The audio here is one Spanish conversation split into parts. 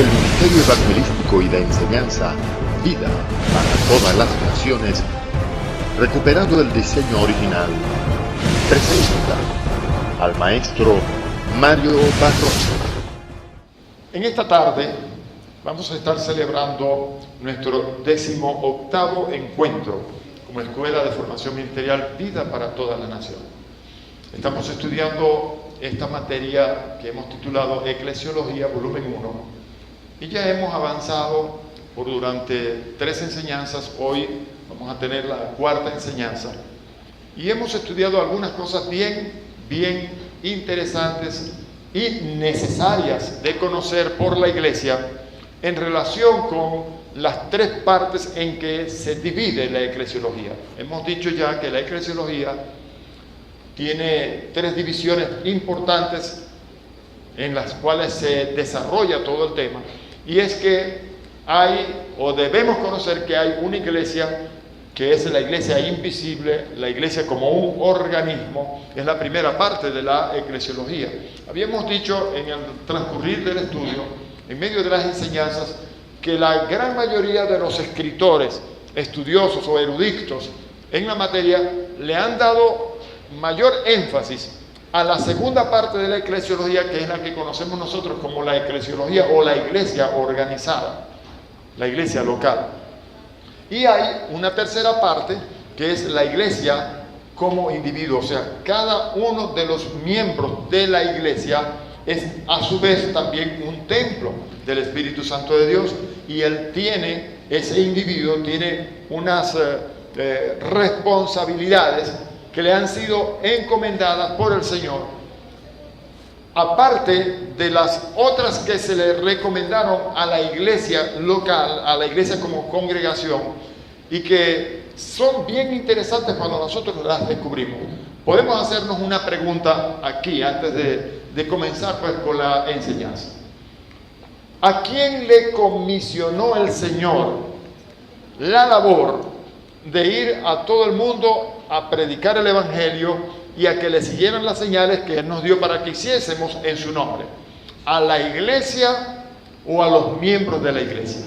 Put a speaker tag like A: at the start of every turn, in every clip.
A: el ministerio evangelístico y de enseñanza Vida para todas las naciones, recuperando el diseño original, presenta al maestro Mario Barroso.
B: En esta tarde vamos a estar celebrando nuestro 18º encuentro como Escuela de Formación Ministerial Vida para toda la Nación. Estamos estudiando esta materia que hemos titulado Eclesiología, volumen 1, y ya hemos avanzado durante 3 enseñanzas. Hoy vamos a tener la 4ª enseñanza, y hemos estudiado algunas cosas bien interesantes y necesarias de conocer por la Iglesia en relación con las 3 partes en que se divide la eclesiología. Hemos dicho ya que la eclesiología tiene 3 divisiones importantes en las cuales se desarrolla todo el tema, y es que debemos conocer que hay una iglesia que es la iglesia invisible, la iglesia como un organismo. Es la primera parte de la eclesiología. Habíamos dicho en el transcurrir del estudio, en medio de las enseñanzas, que la gran mayoría de los escritores, estudiosos o eruditos en la materia le han dado mayor énfasis a la segunda parte de la eclesiología, que es la que conocemos nosotros como la eclesiología o la iglesia organizada, la iglesia local. Y hay una tercera parte que es la iglesia como individuo, o sea, cada uno de los miembros de la iglesia es a su vez también un templo del Espíritu Santo de Dios, y ese individuo tiene unas responsabilidades que le han sido encomendadas por el Señor, aparte de las otras que se le recomendaron a la iglesia local, a la iglesia como congregación, y que son bien interesantes cuando nosotros las descubrimos. Podemos hacernos una pregunta aquí antes de comenzar pues con la enseñanza. ¿A quién le comisionó el Señor la labor de ir a todo el mundo a predicar el Evangelio y a que le siguieran las señales que Él nos dio para que hiciésemos en su nombre? ¿A la iglesia o a los miembros de la iglesia?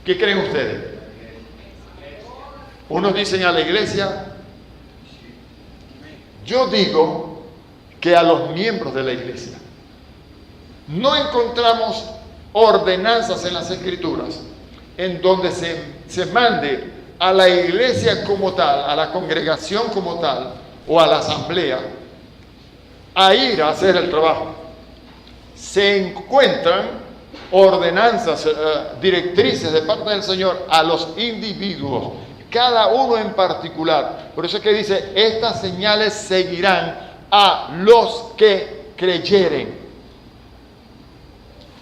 B: ¿Qué creen ustedes? Unos dicen a la iglesia. Yo digo que a los miembros de la iglesia. No encontramos ordenanzas en las Escrituras en donde se mande a la iglesia como tal, a la congregación como tal, o a la asamblea, a ir a hacer el trabajo. Se encuentran ordenanzas, directrices de parte del Señor a los individuos, cada uno en particular. Por eso es que dice, estas señales seguirán a los que creyeren,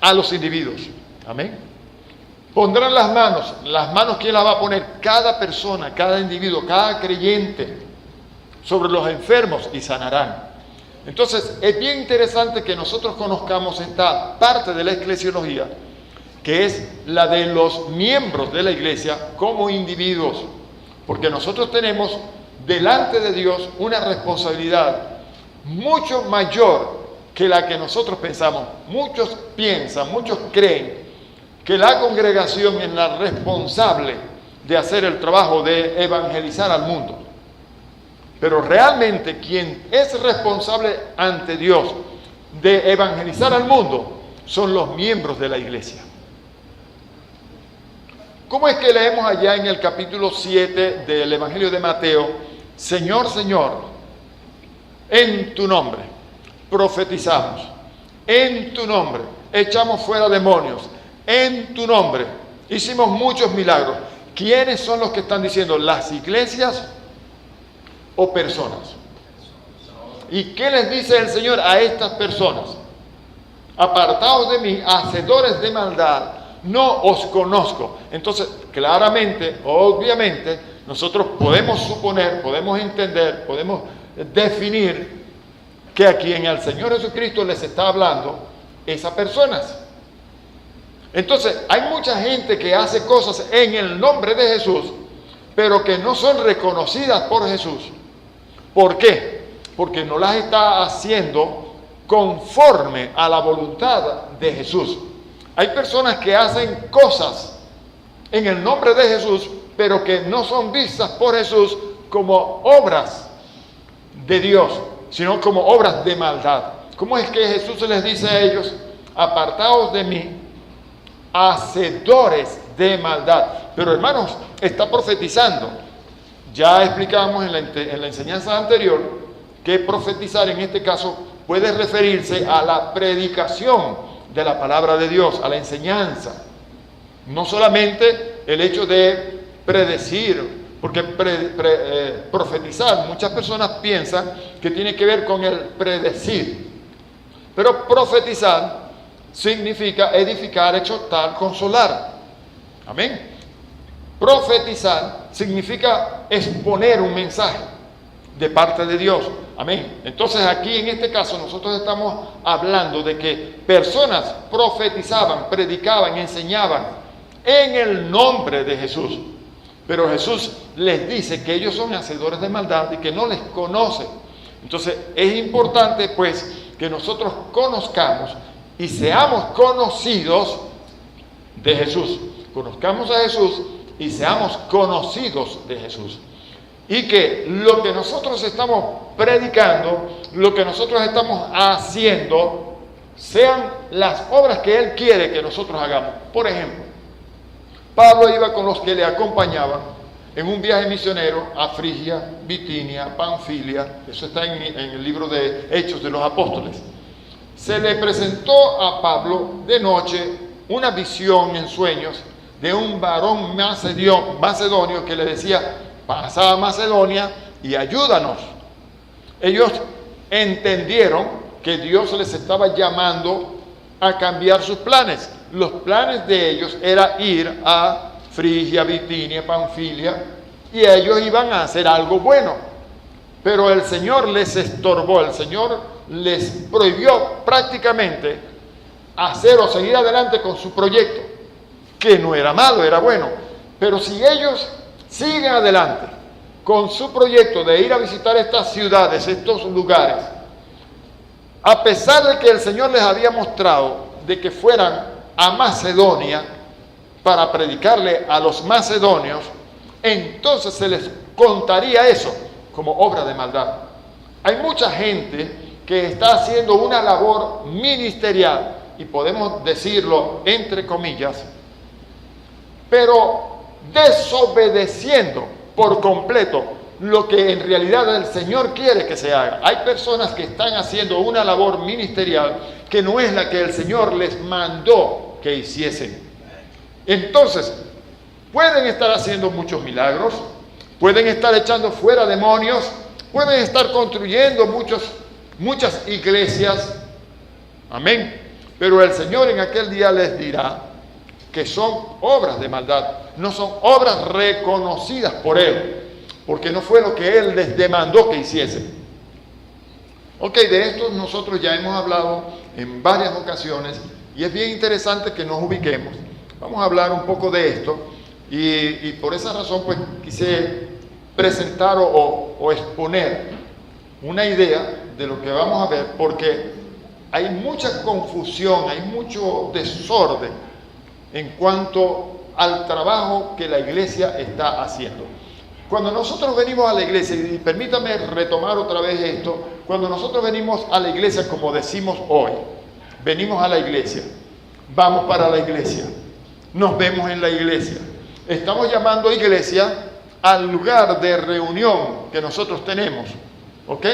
B: a los individuos. Amén. Pondrán las manos, ¿quién las va a poner? Cada persona, cada individuo, cada creyente, sobre los enfermos, y sanarán. Entonces, es bien interesante que nosotros conozcamos esta parte de la eclesiología, que es la de los miembros de la iglesia como individuos, porque nosotros tenemos delante de Dios una responsabilidad mucho mayor que la que nosotros pensamos. Muchos piensan, muchos creen que la congregación es la responsable de hacer el trabajo de evangelizar al mundo. Pero realmente quien es responsable ante Dios de evangelizar al mundo son los miembros de la iglesia. ¿Cómo es que leemos allá en el capítulo 7 del Evangelio de Mateo? Señor, Señor, en tu nombre profetizamos, en tu nombre echamos fuera demonios, en tu nombre hicimos muchos milagros. ¿Quiénes son los que están diciendo? ¿Las iglesias o personas? ¿Y qué les dice el Señor a estas personas? Apartaos de mí, hacedores de maldad, no os conozco. Entonces, claramente, obviamente, nosotros podemos suponer, podemos entender, podemos definir que a quien el Señor Jesucristo les está hablando es a personas. Entonces, hay mucha gente que hace cosas en el nombre de Jesús, pero que no son reconocidas por Jesús. ¿Por qué? Porque no las está haciendo conforme a la voluntad de Jesús. Hay personas que hacen cosas en el nombre de Jesús, pero que no son vistas por Jesús como obras de Dios, sino como obras de maldad. ¿Cómo es que Jesús les dice a ellos? Apartaos de mí, hacedores de maldad. Pero hermanos, está profetizando. Ya explicamos en la enseñanza anterior que profetizar en este caso puede referirse a la predicación de la palabra de Dios, a la enseñanza. No solamente el hecho de predecir, porque profetizar, muchas personas piensan que tiene que ver con el predecir. Pero profetizar significa edificar, exhortar, consolar. Amén. Profetizar significa exponer un mensaje de parte de Dios. Amén. Entonces aquí en este caso nosotros estamos hablando de que personas profetizaban, predicaban, enseñaban en el nombre de Jesús. Pero Jesús les dice que ellos son hacedores de maldad y que no les conocen. Entonces es importante pues que nosotros conozcamos y seamos conocidos de Jesús. Conozcamos a Jesús y seamos conocidos de Jesús. Y que lo que nosotros estamos predicando, lo que nosotros estamos haciendo, sean las obras que Él quiere que nosotros hagamos. Por ejemplo, Pablo iba con los que le acompañaban en un viaje misionero a Frigia, Bitinia, Panfilia. Eso está en el libro de Hechos de los Apóstoles. Se le presentó a Pablo de noche una visión en sueños de un varón macedonio que le decía: pasa a Macedonia y ayúdanos. Ellos entendieron que Dios les estaba llamando a cambiar sus planes. Los planes de ellos era ir a Frigia, Bitinia, Panfilia, y ellos iban a hacer algo bueno. Pero el Señor les estorbó, el Señor les prohibió prácticamente hacer o seguir adelante con su proyecto, que no era malo, era bueno. Pero si ellos siguen adelante con su proyecto de ir a visitar estas ciudades, estos lugares, a pesar de que el Señor les había mostrado de que fueran a Macedonia para predicarle a los macedonios, entonces se les contaría eso como obra de maldad. Hay mucha gente que está haciendo una labor ministerial, y podemos decirlo entre comillas, pero desobedeciendo por completo lo que en realidad el Señor quiere que se haga. Hay personas que están haciendo una labor ministerial que no es la que el Señor les mandó que hiciesen. Entonces, pueden estar haciendo muchos milagros, pueden estar echando fuera demonios, pueden estar construyendo muchas iglesias. Amén. Pero el Señor en aquel día les dirá que son obras de maldad, no son obras reconocidas por Él, porque no fue lo que Él les demandó que hiciesen. Ok, de esto nosotros ya hemos hablado en varias ocasiones y es bien interesante que nos ubiquemos. Vamos a hablar un poco de esto y por esa razón pues quise presentar o exponer una idea de lo que vamos a ver, porque hay mucha confusión, hay mucho desorden en cuanto al trabajo que la iglesia está haciendo. Cuando nosotros venimos a la iglesia, y permítame retomar otra vez esto, cuando nosotros venimos a la iglesia, como decimos hoy, venimos a la iglesia, vamos para la iglesia, nos vemos en la iglesia, estamos llamando iglesia al lugar de reunión que nosotros tenemos, ¿ok?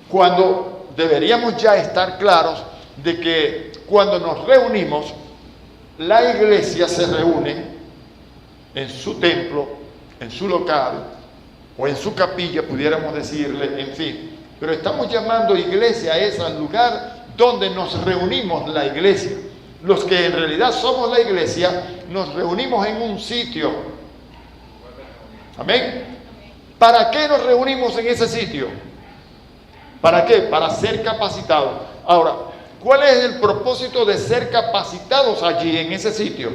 B: Cuando deberíamos ya estar claros de que cuando nos reunimos, la iglesia se reúne en su templo, en su local o en su capilla, pudiéramos decirle, en fin. Pero estamos llamando iglesia al lugar donde nos reunimos la iglesia. Los que en realidad somos la iglesia, nos reunimos en un sitio. Amén. ¿Para qué nos reunimos en ese sitio? ¿Para qué? Para ser capacitados. Ahora, ¿cuál es el propósito de ser capacitados allí en ese sitio?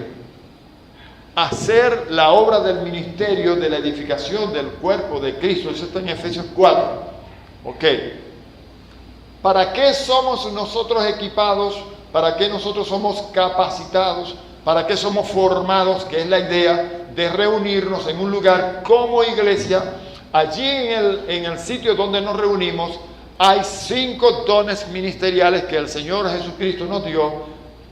B: Hacer la obra del ministerio de la edificación del cuerpo de Cristo. Eso está en Efesios 4. Ok. ¿Para qué somos nosotros equipados? ¿Para qué nosotros somos capacitados? ¿Para qué somos formados? Que es la idea de reunirnos en un lugar como iglesia. Allí en el sitio donde nos reunimos hay 5 dones ministeriales que el Señor Jesucristo nos dio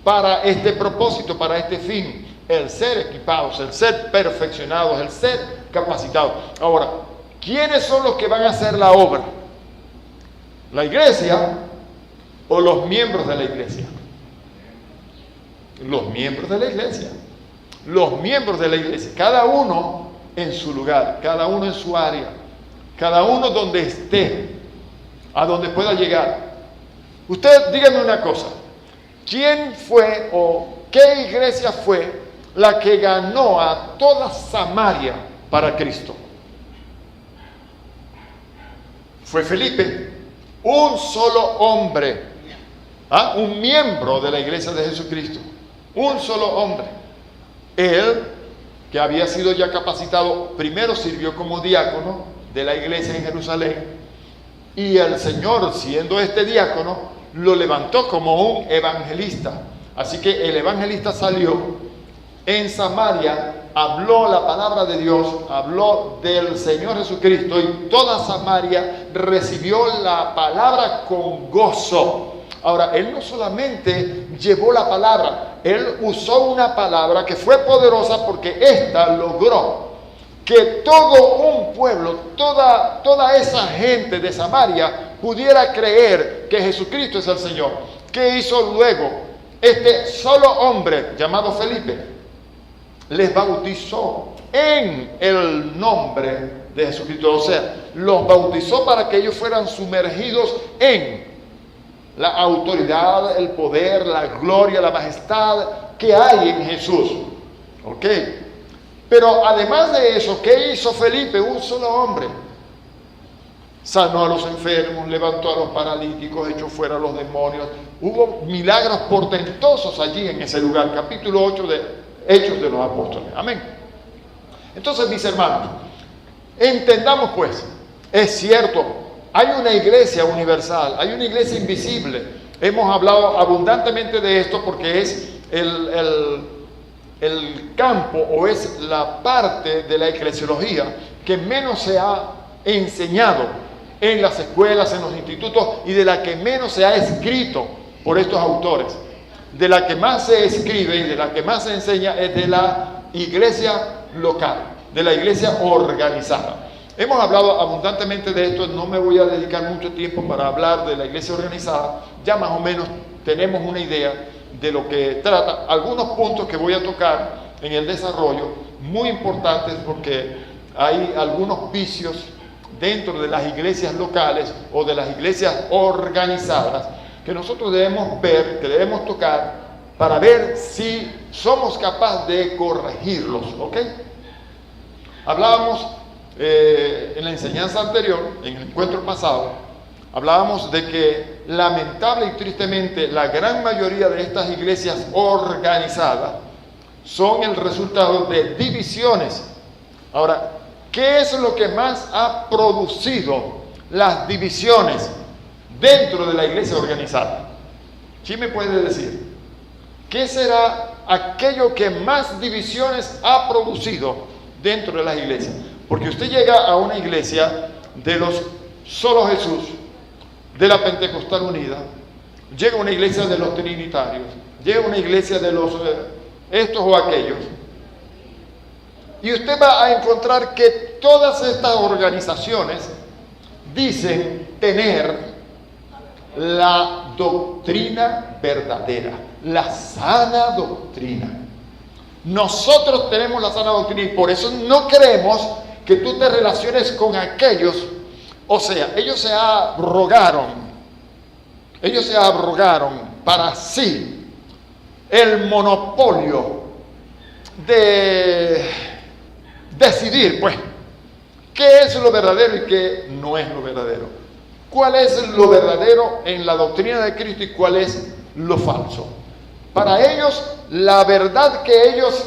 B: para este propósito, para este fin. El ser equipados, el ser perfeccionados, el ser capacitados. Ahora, ¿quiénes son los que van a hacer la obra? ¿La iglesia o los miembros de la iglesia? Los miembros de la iglesia. Los miembros de la iglesia. Cada uno en su lugar, cada uno en su área, cada uno donde esté, a donde pueda llegar. Usted dígame una cosa. ¿Quién fue o qué iglesia fue la que ganó a toda Samaria para Cristo? Fue Felipe, un solo hombre, un miembro de la iglesia de Jesucristo, un solo hombre. Él, que había sido ya capacitado, primero sirvió como diácono de la iglesia en Jerusalén, y el Señor, siendo este diácono, lo levantó como un evangelista. Así que el evangelista salió en Samaria, habló la palabra de Dios, habló del Señor Jesucristo, y toda Samaria recibió la palabra con gozo. Ahora, él no solamente llevó la palabra, él usó una palabra que fue poderosa, porque ésta logró que todo un pueblo, toda esa gente de Samaria pudiera creer que Jesucristo es el Señor. ¿Qué hizo luego? Este solo hombre llamado Felipe les bautizó en el nombre de Jesucristo. O sea, los bautizó para que ellos fueran sumergidos en la autoridad, el poder, la gloria, la majestad que hay en Jesús. ¿Ok? Pero además de eso, ¿qué hizo Felipe? Un solo hombre. Sanó a los enfermos, levantó a los paralíticos, echó fuera a los demonios. Hubo milagros portentosos allí en ese lugar. Capítulo 8 de Hechos de los Apóstoles. Amén. Entonces, mis hermanos, entendamos pues, es cierto, hay una iglesia universal, hay una iglesia invisible. Hemos hablado abundantemente de esto porque es el campo, o es la parte de la eclesiología que menos se ha enseñado en las escuelas, en los institutos, y de la que menos se ha escrito por estos autores. De la que más se escribe y de la que más se enseña es de la iglesia local, de la iglesia organizada. Hemos hablado abundantemente de esto, no me voy a dedicar mucho tiempo para hablar de la iglesia organizada. Ya más o menos tenemos una idea de lo que trata. Algunos puntos que voy a tocar en el desarrollo, muy importantes, porque hay algunos vicios dentro de las iglesias locales o de las iglesias organizadas que nosotros debemos ver, que debemos tocar, para ver si somos capaces de corregirlos. ¿Ok? Hablábamos en la enseñanza anterior, en el encuentro pasado, hablábamos de que lamentable y tristemente la gran mayoría de estas iglesias organizadas son el resultado de divisiones. Ahora, ¿qué es lo que más ha producido las divisiones dentro de la iglesia organizada? ¿Quién me puede decir? ¿Qué será aquello que más divisiones ha producido dentro de las iglesias? Porque usted llega a una iglesia de los Solo Jesús, de la Pentecostal Unida, llega a una iglesia de los Trinitarios, llega a una iglesia de los estos o aquellos, y usted va a encontrar que todas estas organizaciones dicen tener la doctrina verdadera, la sana doctrina. Nosotros tenemos la sana doctrina y por eso no queremos que tú te relaciones con aquellos. O sea, ellos se abrogaron para sí el monopolio de decidir, pues, qué es lo verdadero y qué no es lo verdadero. ¿Cuál es lo verdadero en la doctrina de Cristo y cuál es lo falso? Para ellos, la verdad que ellos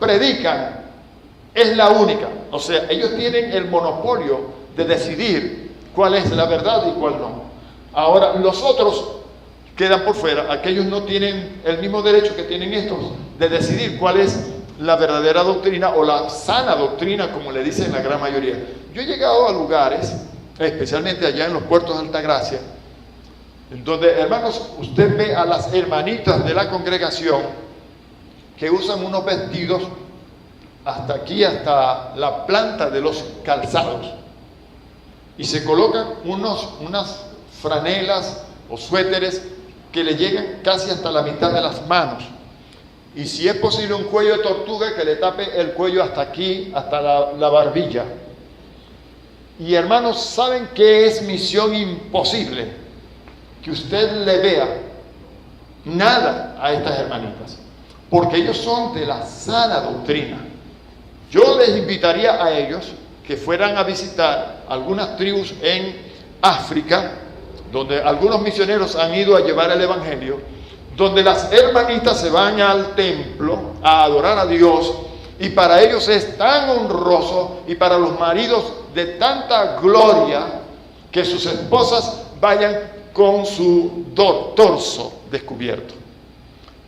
B: predican es la única. O sea, ellos tienen el monopolio de decidir cuál es la verdad y cuál no. Ahora, los otros quedan por fuera. Aquellos no tienen el mismo derecho que tienen estos de decidir cuál es la verdadera doctrina o la sana doctrina, como le dicen la gran mayoría. Yo he llegado a lugares, especialmente allá en los puertos de Altagracia, en donde, hermanos, usted ve a las hermanitas de la congregación que usan unos vestidos hasta aquí, hasta la planta de los calzados, y se colocan unas franelas o suéteres que le llegan casi hasta la mitad de las manos, y si es posible un cuello de tortuga que le tape el cuello hasta aquí, hasta la barbilla. Y hermanos, ¿saben qué es misión imposible? Que usted le vea nada a estas hermanitas, porque ellos son de la sana doctrina. Yo les invitaría a ellos que fueran a visitar algunas tribus en África, donde algunos misioneros han ido a llevar el evangelio, donde las hermanitas se van al templo a adorar a Dios, y para ellos es tan honroso, y para los maridos de tanta gloria, que sus esposas vayan con su torso descubierto.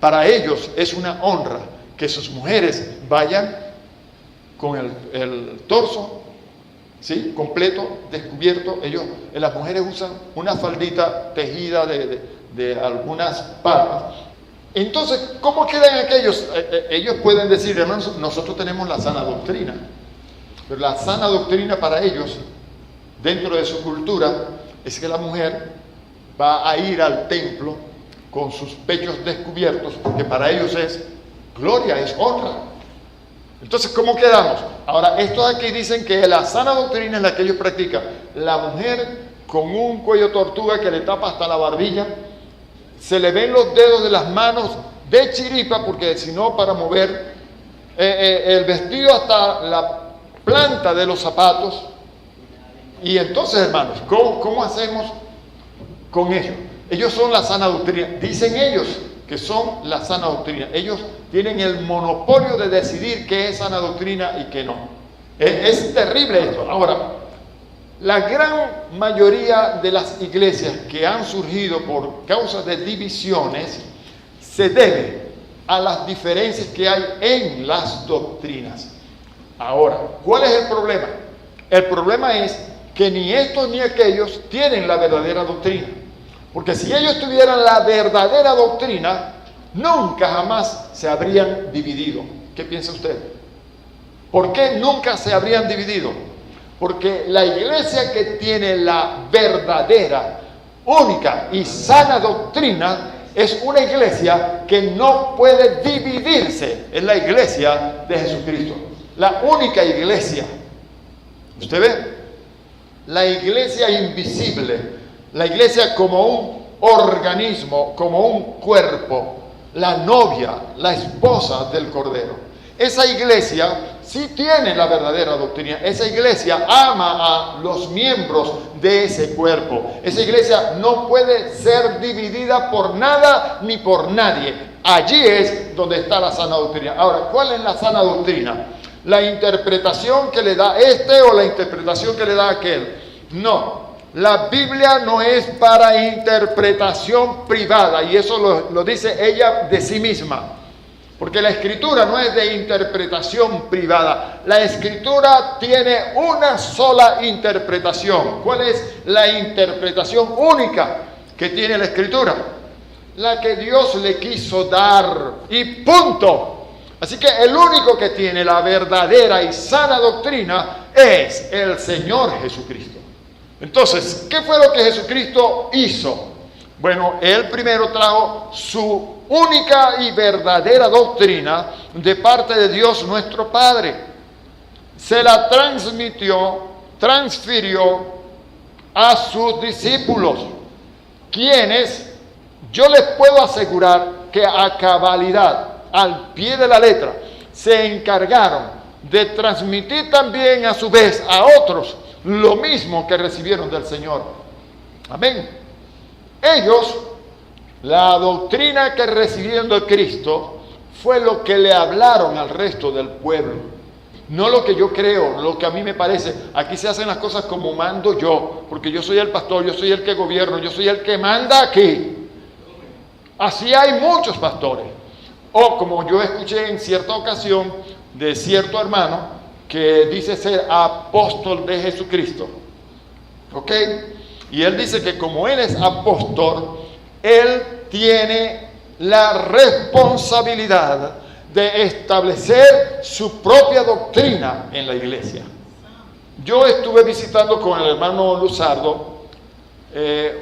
B: Para ellos es una honra que sus mujeres vayan con el torso, ¿sí?, completo, descubierto. Las mujeres usan una faldita tejida de algunas palmas. Entonces, ¿cómo quedan aquellos? Ellos pueden decir, hermanos, nosotros tenemos la sana doctrina, pero la sana doctrina para ellos, dentro de su cultura, es que la mujer va a ir al templo con sus pechos descubiertos, porque para ellos es gloria, es honra. Entonces, ¿cómo quedamos? Ahora, estos aquí dicen que la sana doctrina es la que ellos practican. La mujer con un cuello tortuga que le tapa hasta la barbilla, se le ven los dedos de las manos de chiripa, porque si no, para mover el vestido hasta la planta de los zapatos. Y entonces, hermanos, ¿cómo hacemos con ellos? Ellos son la sana doctrina. Dicen ellos que son la sana doctrina. Ellos tienen el monopolio de decidir qué es sana doctrina y qué no. Es terrible esto. Ahora, la gran mayoría de las iglesias que han surgido por causa de divisiones se debe a las diferencias que hay en las doctrinas. Ahora, ¿cuál es el problema? El problema es que ni estos ni aquellos tienen la verdadera doctrina. Porque si ellos tuvieran la verdadera doctrina, nunca jamás se habrían dividido. ¿Qué piensa usted? ¿Por qué nunca se habrían dividido? Porque la iglesia que tiene la verdadera, única y sana doctrina es una iglesia que no puede dividirse. Es la iglesia de Jesucristo. La única iglesia. ¿Usted ve? La iglesia invisible, la iglesia como un organismo, como un cuerpo, la novia, la esposa del Cordero. Esa iglesia sí tiene la verdadera doctrina. Esa iglesia ama a los miembros de ese cuerpo. Esa iglesia no puede ser dividida por nada ni por nadie. Allí es donde está la sana doctrina. Ahora, ¿cuál es la sana doctrina? ¿La interpretación que le da este o la interpretación que le da aquel? No. La Biblia no es para interpretación privada, y eso lo dice ella de sí misma. Porque la Escritura no es de interpretación privada. La Escritura tiene una sola interpretación. ¿Cuál es la interpretación única que tiene la Escritura? La que Dios le quiso dar, y punto. Así que el único que tiene la verdadera y sana doctrina es el Señor Jesucristo. Entonces, ¿qué fue lo que Jesucristo hizo? Bueno, Él primero trajo su única y verdadera doctrina de parte de Dios nuestro Padre. Se la transfirió a sus discípulos, quienes yo les puedo asegurar que a cabalidad, al pie de la letra, se encargaron de transmitir también a su vez a otros lo mismo que recibieron del Señor. Amén. Ellos, la doctrina que recibieron de Cristo fue lo que le hablaron al resto del pueblo. no lo que yo creo, lo que a mí me parece. Aquí se hacen las cosas como mando yo, porque yo soy el pastor, yo soy el que gobierno, yo soy el que manda aquí. Así hay muchos pastores. O como yo escuché en cierta ocasión de cierto hermano que dice ser apóstol de Jesucristo. ¿Ok? Y él dice que como él es apóstol, él tiene la responsabilidad de establecer su propia doctrina en la iglesia. Yo estuve visitando con el hermano Luzardo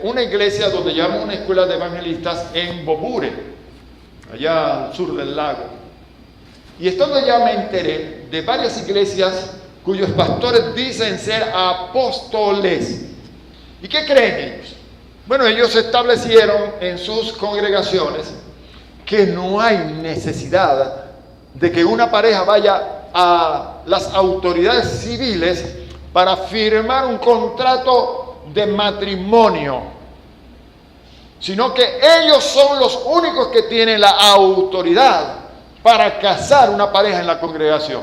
B: una iglesia donde llaman una escuela de evangelistas en Bobure, allá al sur del lago. Y estando allá me enteré de varias iglesias cuyos pastores dicen ser apóstoles. ¿Y qué creen ellos? Bueno, ellos establecieron en sus congregaciones que no hay necesidad de que una pareja vaya a las autoridades civiles para firmar un contrato de matrimonio, sino que ellos son los únicos que tienen la autoridad para casar una pareja en la congregación.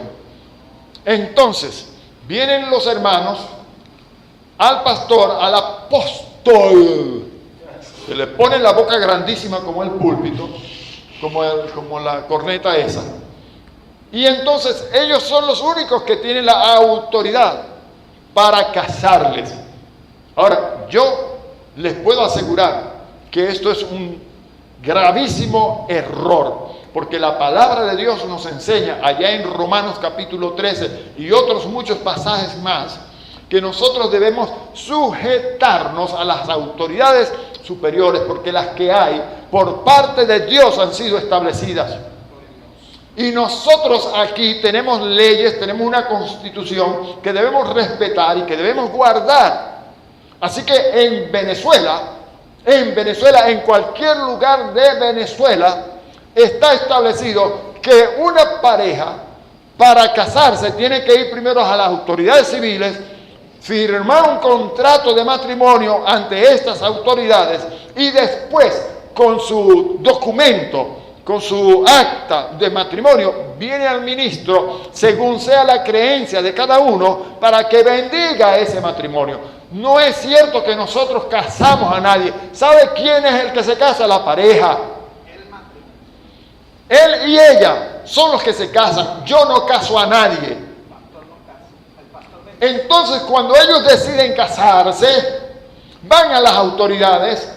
B: Entonces, vienen los hermanos al pastor, al apóstol, se le pone la boca grandísima como el púlpito, como la corneta esa. Y entonces ellos son los únicos que tienen la autoridad para casarles. Ahora, yo les puedo asegurar que esto es un gravísimo error, porque la palabra de Dios nos enseña allá en Romanos capítulo 13 y otros muchos pasajes más, que nosotros debemos sujetarnos a las autoridades superiores, porque las que hay por parte de Dios han sido establecidas. Y nosotros aquí tenemos leyes, tenemos una constitución que debemos respetar y que debemos guardar. Así que en Venezuela, en cualquier lugar de Venezuela, está establecido que una pareja para casarse tiene que ir primero a las autoridades civiles, firmar un contrato de matrimonio ante estas autoridades y después con su documento, con su acta de matrimonio, viene al ministro según sea la creencia de cada uno para que bendiga ese matrimonio. No es cierto que nosotros casamos a nadie. ¿Sabe quién es el que se casa? La pareja. Él y ella son los que se casan. Yo no caso a nadie. Entonces, cuando ellos deciden casarse, van a las autoridades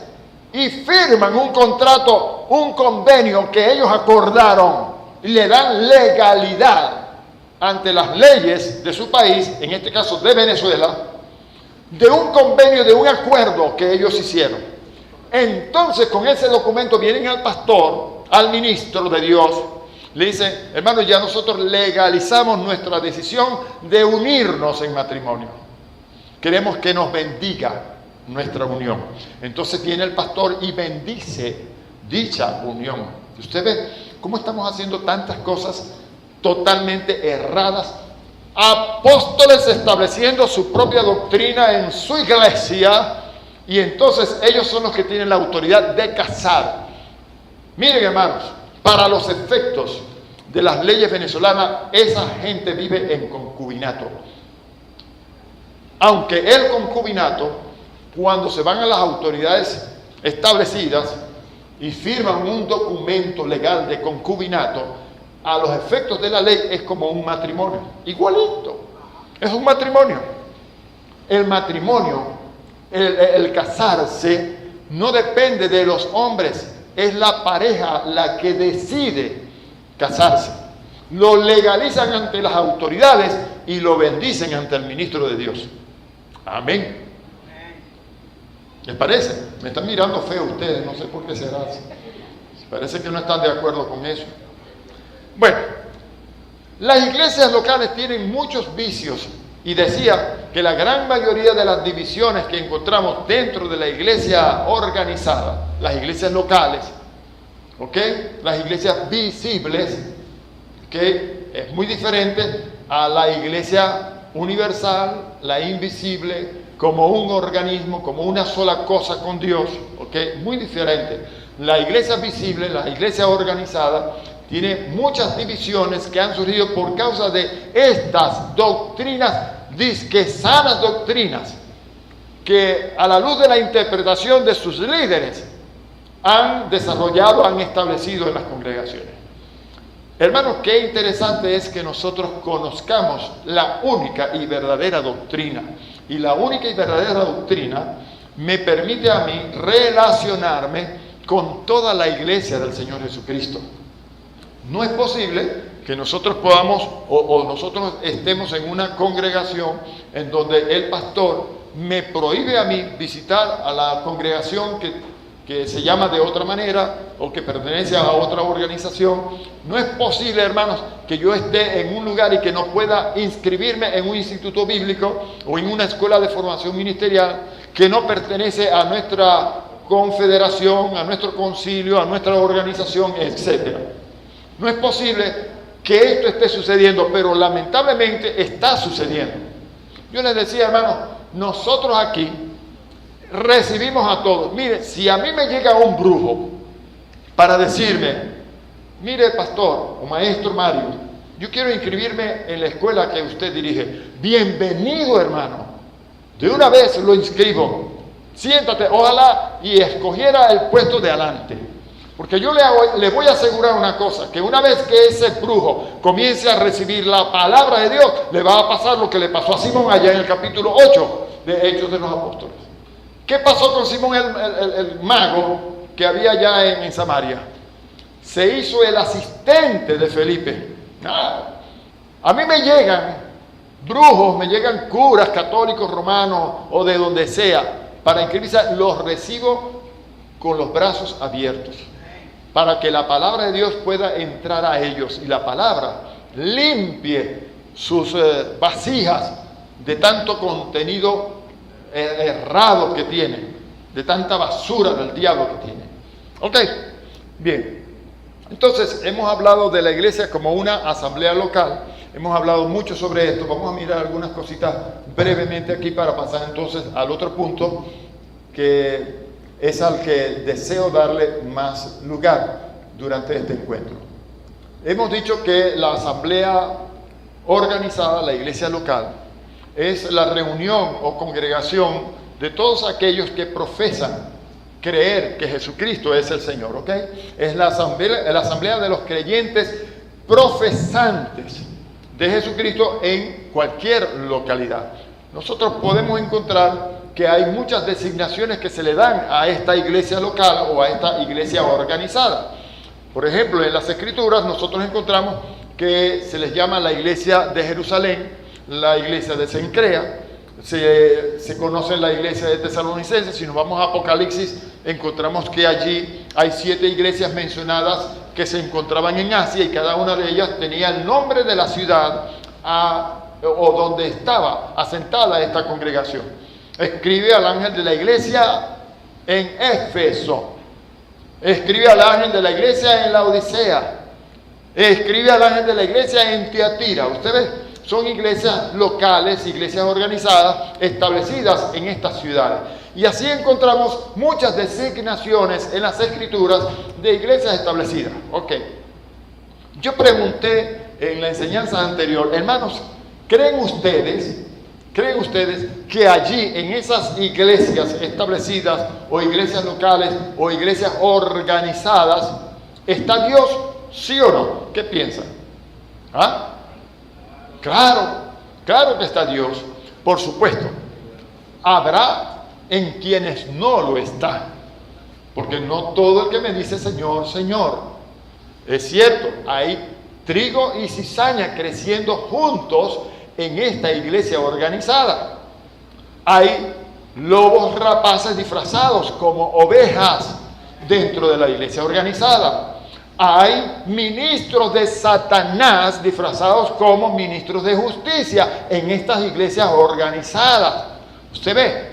B: y firman un contrato, un convenio que ellos acordaron y le dan legalidad ante las leyes de su país, en este caso de Venezuela, de un convenio, de un acuerdo que ellos hicieron. Entonces, con ese documento vienen al pastor, al ministro de Dios, le dicen: hermano, ya nosotros legalizamos nuestra decisión de unirnos en matrimonio. Queremos que nos bendiga nuestra unión. Entonces viene el pastor y bendice dicha unión. Usted ve cómo estamos haciendo tantas cosas totalmente erradas. Apóstoles estableciendo su propia doctrina en su iglesia, y entonces ellos son los que tienen la autoridad de casar. Miren, hermanos, para los efectos de las leyes venezolanas, esa gente vive en concubinato. Aunque el concubinato, cuando se van a las autoridades establecidas y firman un documento legal de concubinato, a los efectos de la ley es como un matrimonio, igualito, es un matrimonio. El matrimonio, el casarse, no depende de los hombres, es la pareja la que decide casarse. Lo legalizan ante las autoridades y lo bendicen ante el ministro de Dios. Amén. ¿Les parece? Me están mirando feo ustedes, no sé por qué será así. Parece que no están de acuerdo con eso. Bueno, las iglesias locales tienen muchos vicios, y decía que la gran mayoría de las divisiones que encontramos dentro de la iglesia organizada, las iglesias locales, ¿ok? Las iglesias visibles, que es muy diferente a la iglesia universal, la invisible, como un organismo, como una sola cosa con Dios, ¿ok? Muy diferente. La iglesia visible, la iglesia organizada, tiene muchas divisiones que han surgido por causa de estas doctrinas, disque sanas doctrinas, que a la luz de la interpretación de sus líderes han desarrollado, han establecido en las congregaciones. Hermanos, qué interesante es que nosotros conozcamos la única y verdadera doctrina. Y la única y verdadera doctrina me permite a mí relacionarme con toda la iglesia del Señor Jesucristo. No es posible que nosotros podamos o nosotros estemos en una congregación en donde el pastor me prohíbe a mí visitar a la congregación que se llama de otra manera o que pertenece a otra organización. No es posible, hermanos, que yo esté en un lugar y que no pueda inscribirme en un instituto bíblico o en una escuela de formación ministerial que no pertenece a nuestra confederación, a nuestro concilio, a nuestra organización, etc. No es posible que esto esté sucediendo, pero lamentablemente está sucediendo. Yo les decía, hermanos, nosotros aquí recibimos a todos. Mire, si a mí me llega un brujo para decirme, mire, pastor o maestro Mario, yo quiero inscribirme en la escuela que usted dirige. Bienvenido, hermano. De una vez lo inscribo. Siéntate, ojalá y escogiera el puesto de adelante. Porque yo le voy a asegurar una cosa, que una vez que ese brujo comience a recibir la palabra de Dios, le va a pasar lo que le pasó a Simón allá en el capítulo 8 de Hechos de los Apóstoles. ¿Qué pasó con Simón el mago que había allá en Samaria? Se hizo el asistente de Felipe. A mí me llegan brujos, me llegan curas católicos, romanos o de donde sea para inscribirse. Los recibo con los brazos abiertos para que la palabra de Dios pueda entrar a ellos y la palabra limpie sus vasijas de tanto contenido errado que tienen, de tanta basura del diablo que tienen. Ok, bien. Entonces, hemos hablado de la iglesia como una asamblea local. Hemos hablado mucho sobre esto. Vamos a mirar algunas cositas brevemente aquí para pasar entonces al otro punto, que es al que deseo darle más lugar durante este encuentro. Hemos dicho que la asamblea organizada, la iglesia local, es la reunión o congregación de todos aquellos que profesan creer que Jesucristo es el Señor, ¿ok? Es la asamblea de los creyentes profesantes de Jesucristo en cualquier localidad. Nosotros podemos encontrar que hay muchas designaciones que se le dan a esta iglesia local o a esta iglesia organizada. Por ejemplo, en las Escrituras nosotros encontramos que se les llama la iglesia de Jerusalén, la iglesia de Cencrea, se conoce la iglesia de Tesalonicenses. Si nos vamos a Apocalipsis, encontramos que allí hay 7 iglesias mencionadas que se encontraban en Asia y cada una de ellas tenía el nombre de la ciudad o donde estaba asentada esta congregación. Escribe al ángel de la iglesia en Éfeso, escribe al ángel de la iglesia en Laodicea, escribe al ángel de la iglesia en Tiatira. Usted ve, son iglesias locales, iglesias organizadas, establecidas en estas ciudades. Y así encontramos muchas designaciones en las Escrituras de iglesias establecidas. Ok. Yo pregunté en la enseñanza anterior, hermanos, ¿creen ustedes que allí en esas iglesias establecidas o iglesias locales o iglesias organizadas está Dios? ¿Sí o no? ¿Qué piensan? ¿Ah? Claro que está Dios, por supuesto. Habrá en quienes no lo está, porque no todo el que me dice Señor, Señor. Es cierto, hay trigo y cizaña creciendo juntos en esta iglesia organizada. Hay lobos rapaces disfrazados como ovejas dentro de la iglesia organizada. Hay ministros de Satanás disfrazados como ministros de justicia en estas iglesias organizadas. Usted ve.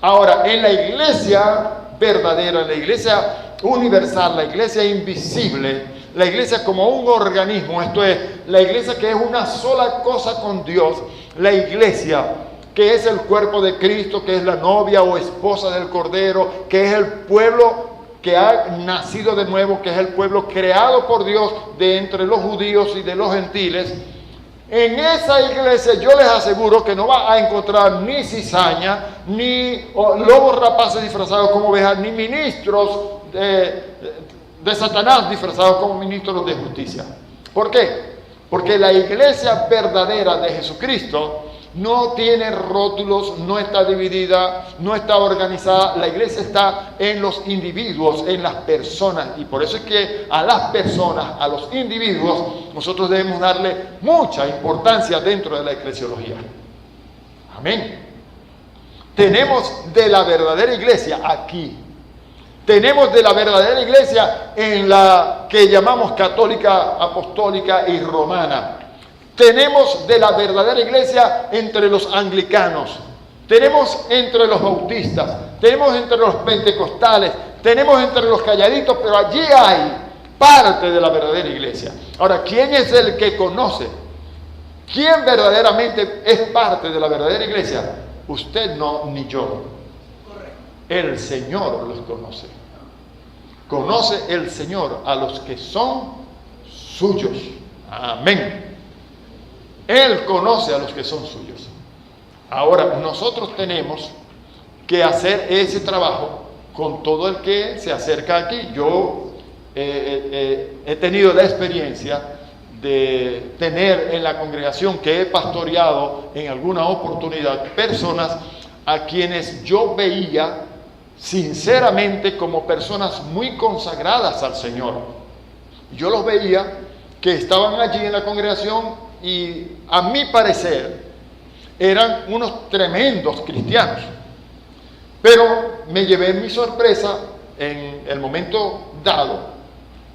B: Ahora, en la iglesia verdadera, en la iglesia universal, la iglesia invisible, la iglesia como un organismo, esto es, la iglesia que es una sola cosa con Dios, la iglesia que es el cuerpo de Cristo, que es la novia o esposa del Cordero, que es el pueblo que ha nacido de nuevo, que es el pueblo creado por Dios de entre los judíos y de los gentiles, en esa iglesia yo les aseguro que no va a encontrar ni cizaña, ni lobos rapaces disfrazados como ovejas, ni ministros de Satanás disfrazados como ministros de justicia. ¿Por qué? Porque la iglesia verdadera de Jesucristo no tiene rótulos, no está dividida, no está organizada. La iglesia está en los individuos, en las personas. Y por eso es que a las personas, a los individuos, nosotros debemos darle mucha importancia dentro de la eclesiología. Amén. Tenemos de la verdadera iglesia aquí. Tenemos de la verdadera iglesia en la que llamamos católica, apostólica y romana. Tenemos de la verdadera iglesia entre los anglicanos, tenemos entre los bautistas, tenemos entre los pentecostales, tenemos entre los calladitos, pero allí hay parte de la verdadera iglesia. Ahora, ¿quién es el que conoce? ¿Quién verdaderamente es parte de la verdadera iglesia? Usted no, ni yo. El Señor los conoce. Conoce el Señor a los que son suyos. Amén. Él conoce a los que son suyos. Ahora, nosotros tenemos que hacer ese trabajo con todo el que se acerca aquí. Yo he tenido la experiencia de tener en la congregación que he pastoreado en alguna oportunidad personas a quienes yo veía sinceramente como personas muy consagradas al Señor. Yo los veía que estaban allí en la congregación y a mi parecer eran unos tremendos cristianos, pero me llevé mi sorpresa en el momento dado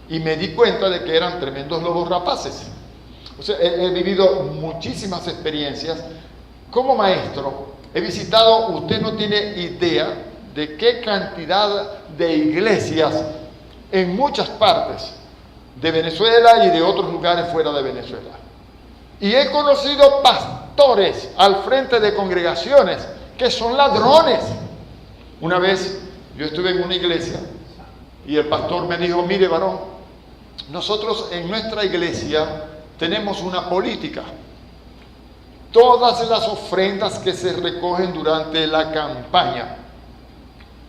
B: y me di cuenta de que eran tremendos lobos rapaces. O sea, he vivido muchísimas experiencias como maestro. He visitado, usted no tiene idea de qué cantidad de iglesias en muchas partes de Venezuela y de otros lugares fuera de Venezuela. Y he conocido pastores al frente de congregaciones que son ladrones. Una vez yo estuve en una iglesia y el pastor me dijo: mire, varón, nosotros en nuestra iglesia tenemos una política. Todas las ofrendas que se recogen durante la campaña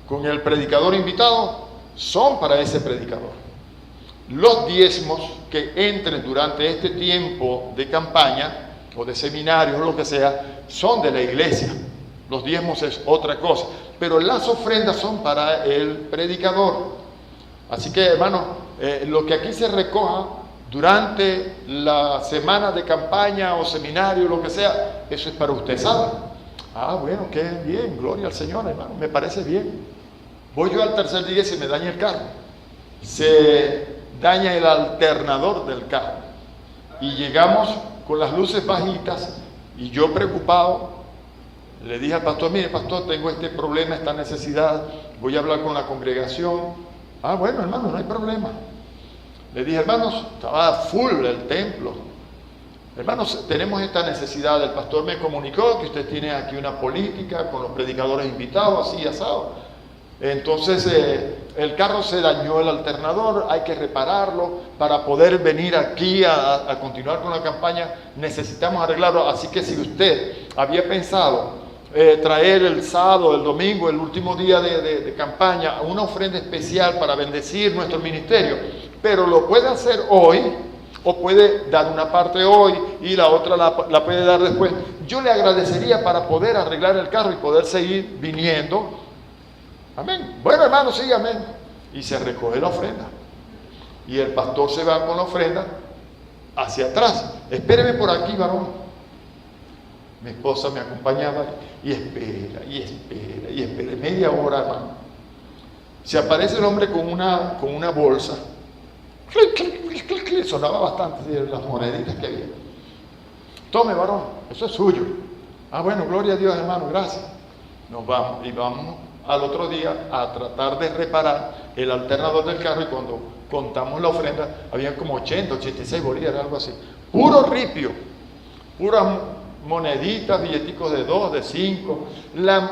B: con el predicador invitado son para ese predicador. Los diezmos que entren durante este tiempo de campaña o de seminarios o lo que sea son de la iglesia. Los diezmos es otra cosa, pero las ofrendas son para el predicador. Así que, hermano, lo que aquí se recoja durante la semana de campaña o seminario, lo que sea, eso es para usted, ¿sabe? Ah, bueno, qué bien, gloria al Señor, hermano, me parece bien. Voy yo al tercer día y se me daña el carro. Se daña el alternador del carro. Y llegamos con las luces bajitas y yo preocupado, le dije al pastor: mire, pastor, tengo este problema, esta necesidad, voy a hablar con la congregación. Ah, bueno, hermano, no hay problema. Le dije: hermanos, estaba full el templo. Hermanos, tenemos esta necesidad. El pastor me comunicó que usted tiene aquí una política con los predicadores invitados, así asado. Entonces el carro se dañó, el alternador, hay que repararlo para poder venir aquí a continuar con la campaña. Necesitamos arreglarlo. Así que si usted había pensado traer el sábado, el domingo, el último día de campaña, una ofrenda especial para bendecir nuestro ministerio, pero lo puede hacer hoy, o puede dar una parte hoy y la otra la puede dar después, yo le agradecería para poder arreglar el carro y poder seguir viniendo. Amén. Bueno, hermano, sí, amén. Y se recoge la ofrenda. Y el pastor se va con la ofrenda hacia atrás. Espéreme por aquí, varón. Mi esposa me acompañaba y espera, y espera, y espera. Media hora, hermano. Se aparece el hombre con una bolsa. Clic, clic, clic, clic, clic. Sonaba bastante las moneditas que había. Tome, varón, eso es suyo. Ah, bueno, gloria a Dios, hermano, gracias. Nos vamos y vamos al otro día a tratar de reparar el alternador del carro, y cuando contamos la ofrenda habían como 80, 86 bolívares, algo así, puro ripio, puras moneditas, billeticos de 2, de 5,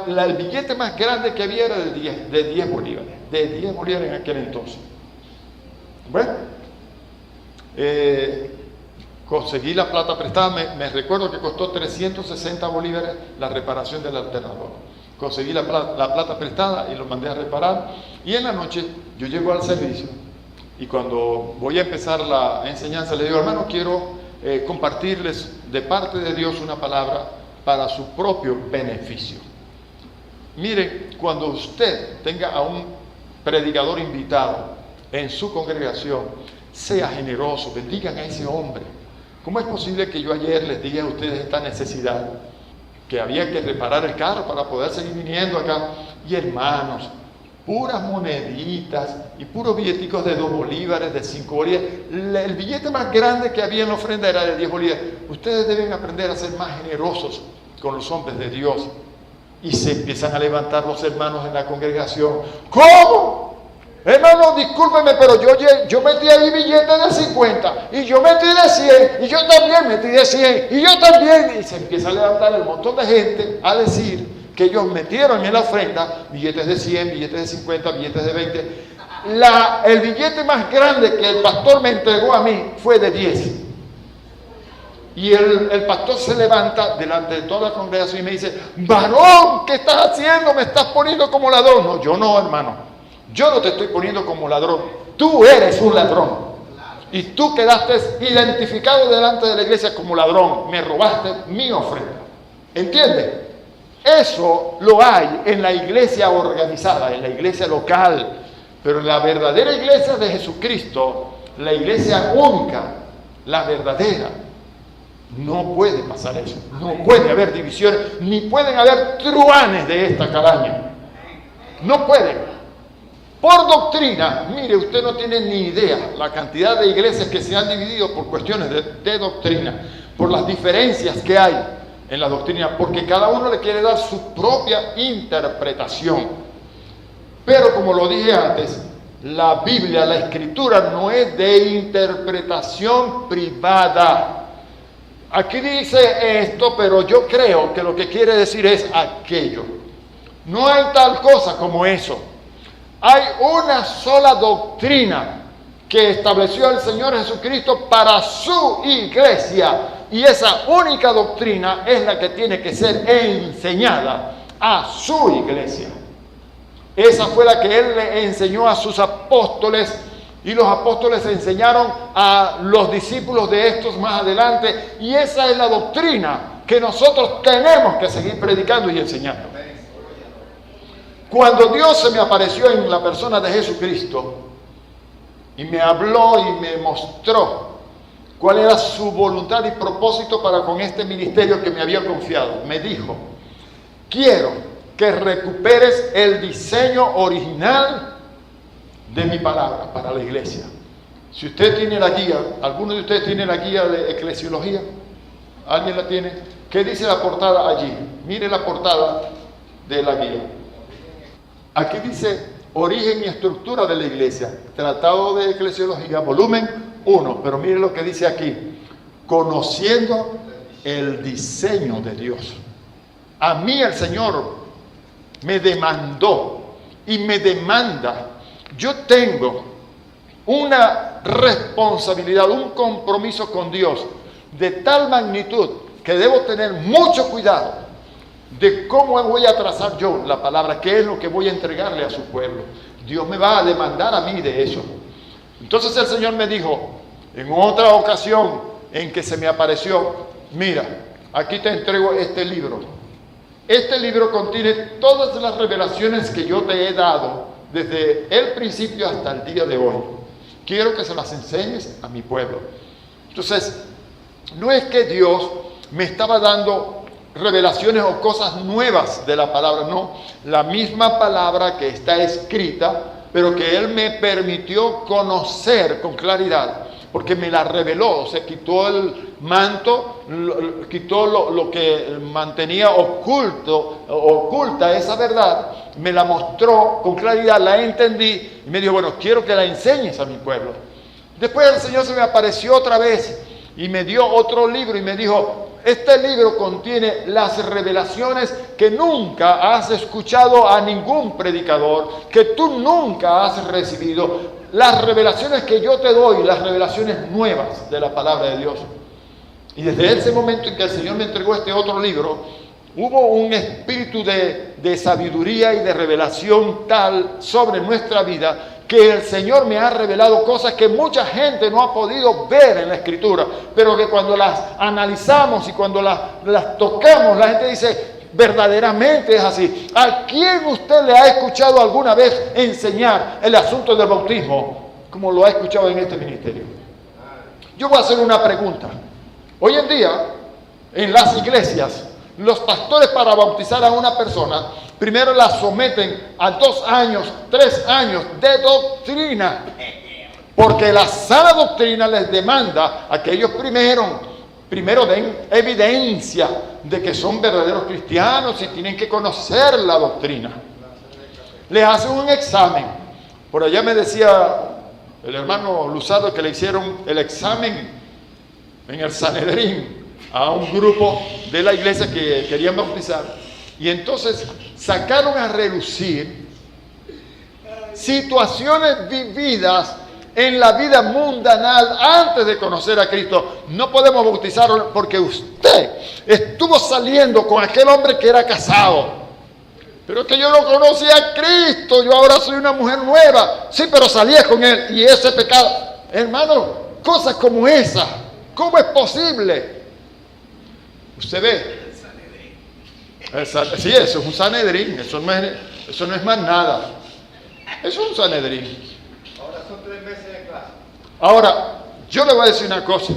B: el billete más grande que había era de 10 bolívares. de 10 bolívares en aquel entonces. Bueno, conseguí la plata prestada, me recuerdo que costó 360 bolívares la reparación del alternador. Conseguí la plata prestada y lo mandé a reparar, y en la noche yo llego al servicio y cuando voy a empezar la enseñanza le digo: hermano, quiero compartirles de parte de Dios una palabra para su propio beneficio. Mire, cuando usted tenga a un predicador invitado en su congregación, sea generoso, bendigan a ese hombre. ¿Cómo es posible que yo ayer les diga a ustedes esta necesidad? Que había que reparar el carro para poder seguir viniendo acá. Y hermanos, puras moneditas y puros billeticos de 2 bolívares, de 5 bolívares. El billete más grande que había en la ofrenda era de 10 bolívares. Ustedes deben aprender a ser más generosos con los hombres de Dios. Y se empiezan a levantar los hermanos en la congregación. ¿Cómo? Hermano, discúlpeme, pero yo metí ahí billetes de 50, y yo metí de 100, y yo también metí de 100, y yo también. Y se empieza a levantar el montón de gente a decir que ellos metieron en la ofrenda billetes de 100, billetes de 50, billetes de 20. El billete más grande que el pastor me entregó a mí fue de 10. Y el pastor se levanta delante de toda la congregación y me dice: varón, ¿qué estás haciendo? Me estás poniendo como ladrón. No, yo no, hermano. Yo no te estoy poniendo como ladrón. Tú eres un ladrón. Y tú quedaste identificado delante de la iglesia como ladrón. Me robaste mi ofrenda. ¿Entiendes? Eso lo hay en la iglesia organizada, en la iglesia local. Pero en la verdadera iglesia de Jesucristo, la iglesia única, la verdadera, no puede pasar eso. No puede haber divisiones, ni pueden haber truanes de esta calaña. No pueden. Por doctrina, mire, usted no tiene ni idea la cantidad de iglesias que se han dividido por cuestiones de doctrina, por las diferencias que hay en la doctrina, porque cada uno le quiere dar su propia interpretación. Pero como lo dije antes, la Biblia, la Escritura, no es de interpretación privada. Aquí dice esto, pero yo creo que lo que quiere decir es aquello. No hay tal cosa como eso. Hay una sola doctrina que estableció el Señor Jesucristo para su iglesia, y esa única doctrina es la que tiene que ser enseñada a su iglesia. Esa fue la que Él le enseñó a sus apóstoles, y los apóstoles enseñaron a los discípulos de estos más adelante, y esa es la doctrina que nosotros tenemos que seguir predicando y enseñando. Cuando Dios se me apareció en la persona de Jesucristo y me habló y me mostró cuál era su voluntad y propósito para con este ministerio que me había confiado, me dijo: quiero que recuperes el diseño original de mi palabra para la iglesia. Si usted tiene la guía, ¿alguno de ustedes tiene la guía de eclesiología? ¿Alguien la tiene? ¿Qué dice la portada allí? Mire la portada de la guía. Aquí dice: origen y estructura de la iglesia, Tratado de Eclesiología, volumen 1. Pero mire lo que dice aquí: conociendo el diseño de Dios. A mí el Señor me demandó y me demanda. Yo tengo una responsabilidad, un compromiso con Dios de tal magnitud que debo tener mucho cuidado de cómo voy a trazar yo la palabra, qué es lo que voy a entregarle a su pueblo. Dios me va a demandar a mí de eso. Entonces el Señor me dijo, en otra ocasión en que se me apareció: mira, aquí te entrego este libro. Este libro contiene todas las revelaciones que yo te he dado desde el principio hasta el día de hoy. Quiero que se las enseñes a mi pueblo. Entonces, no es que Dios me estaba dando revelaciones o cosas nuevas de la palabra, no, la misma palabra que está escrita, pero que Él me permitió conocer con claridad, porque me la reveló. Se quitó el manto, quitó lo que mantenía oculta esa verdad, me la mostró con claridad, la entendí y me dijo: bueno, quiero que la enseñes a mi pueblo. Después el Señor se me apareció otra vez y me dio otro libro y me dijo: Este libro contiene las revelaciones que nunca has escuchado a ningún predicador, que tú nunca has recibido. Las revelaciones que yo te doy, las revelaciones nuevas de la palabra de Dios. Y desde ese momento en que el Señor me entregó este otro libro, hubo un espíritu de sabiduría y de revelación tal sobre nuestra vida, que el Señor me ha revelado cosas que mucha gente no ha podido ver en la Escritura, pero que cuando las analizamos y cuando las tocamos, la gente dice, verdaderamente es así. ¿A quién usted le ha escuchado alguna vez enseñar el asunto del bautismo, como lo ha escuchado en este ministerio? Yo voy a hacer una pregunta. Hoy en día, en las iglesias, los pastores, para bautizar a una persona, primero la someten a 2 años, 3 años de doctrina, porque la sana doctrina les demanda a que ellos primero den evidencia de que son verdaderos cristianos y tienen que conocer la doctrina. Les hacen un examen. Por allá me decía el hermano Luzado que le hicieron el examen en el Sanedrín a un grupo de la iglesia que querían bautizar, y entonces sacaron a relucir situaciones vividas en la vida mundanal antes de conocer a Cristo. No podemos bautizarlo porque usted estuvo saliendo con aquel hombre que era casado, pero es que yo no conocía a Cristo, yo ahora soy una mujer nueva. Sí, pero salía con él y ese pecado. Hermano, cosas como esa, ¿cómo es posible? Usted ve. Sí, eso es un Sanedrín, eso no es más nada. Eso es un Sanedrín.
C: Ahora son 3 meses de clase.
B: Ahora, yo le voy a decir una cosa.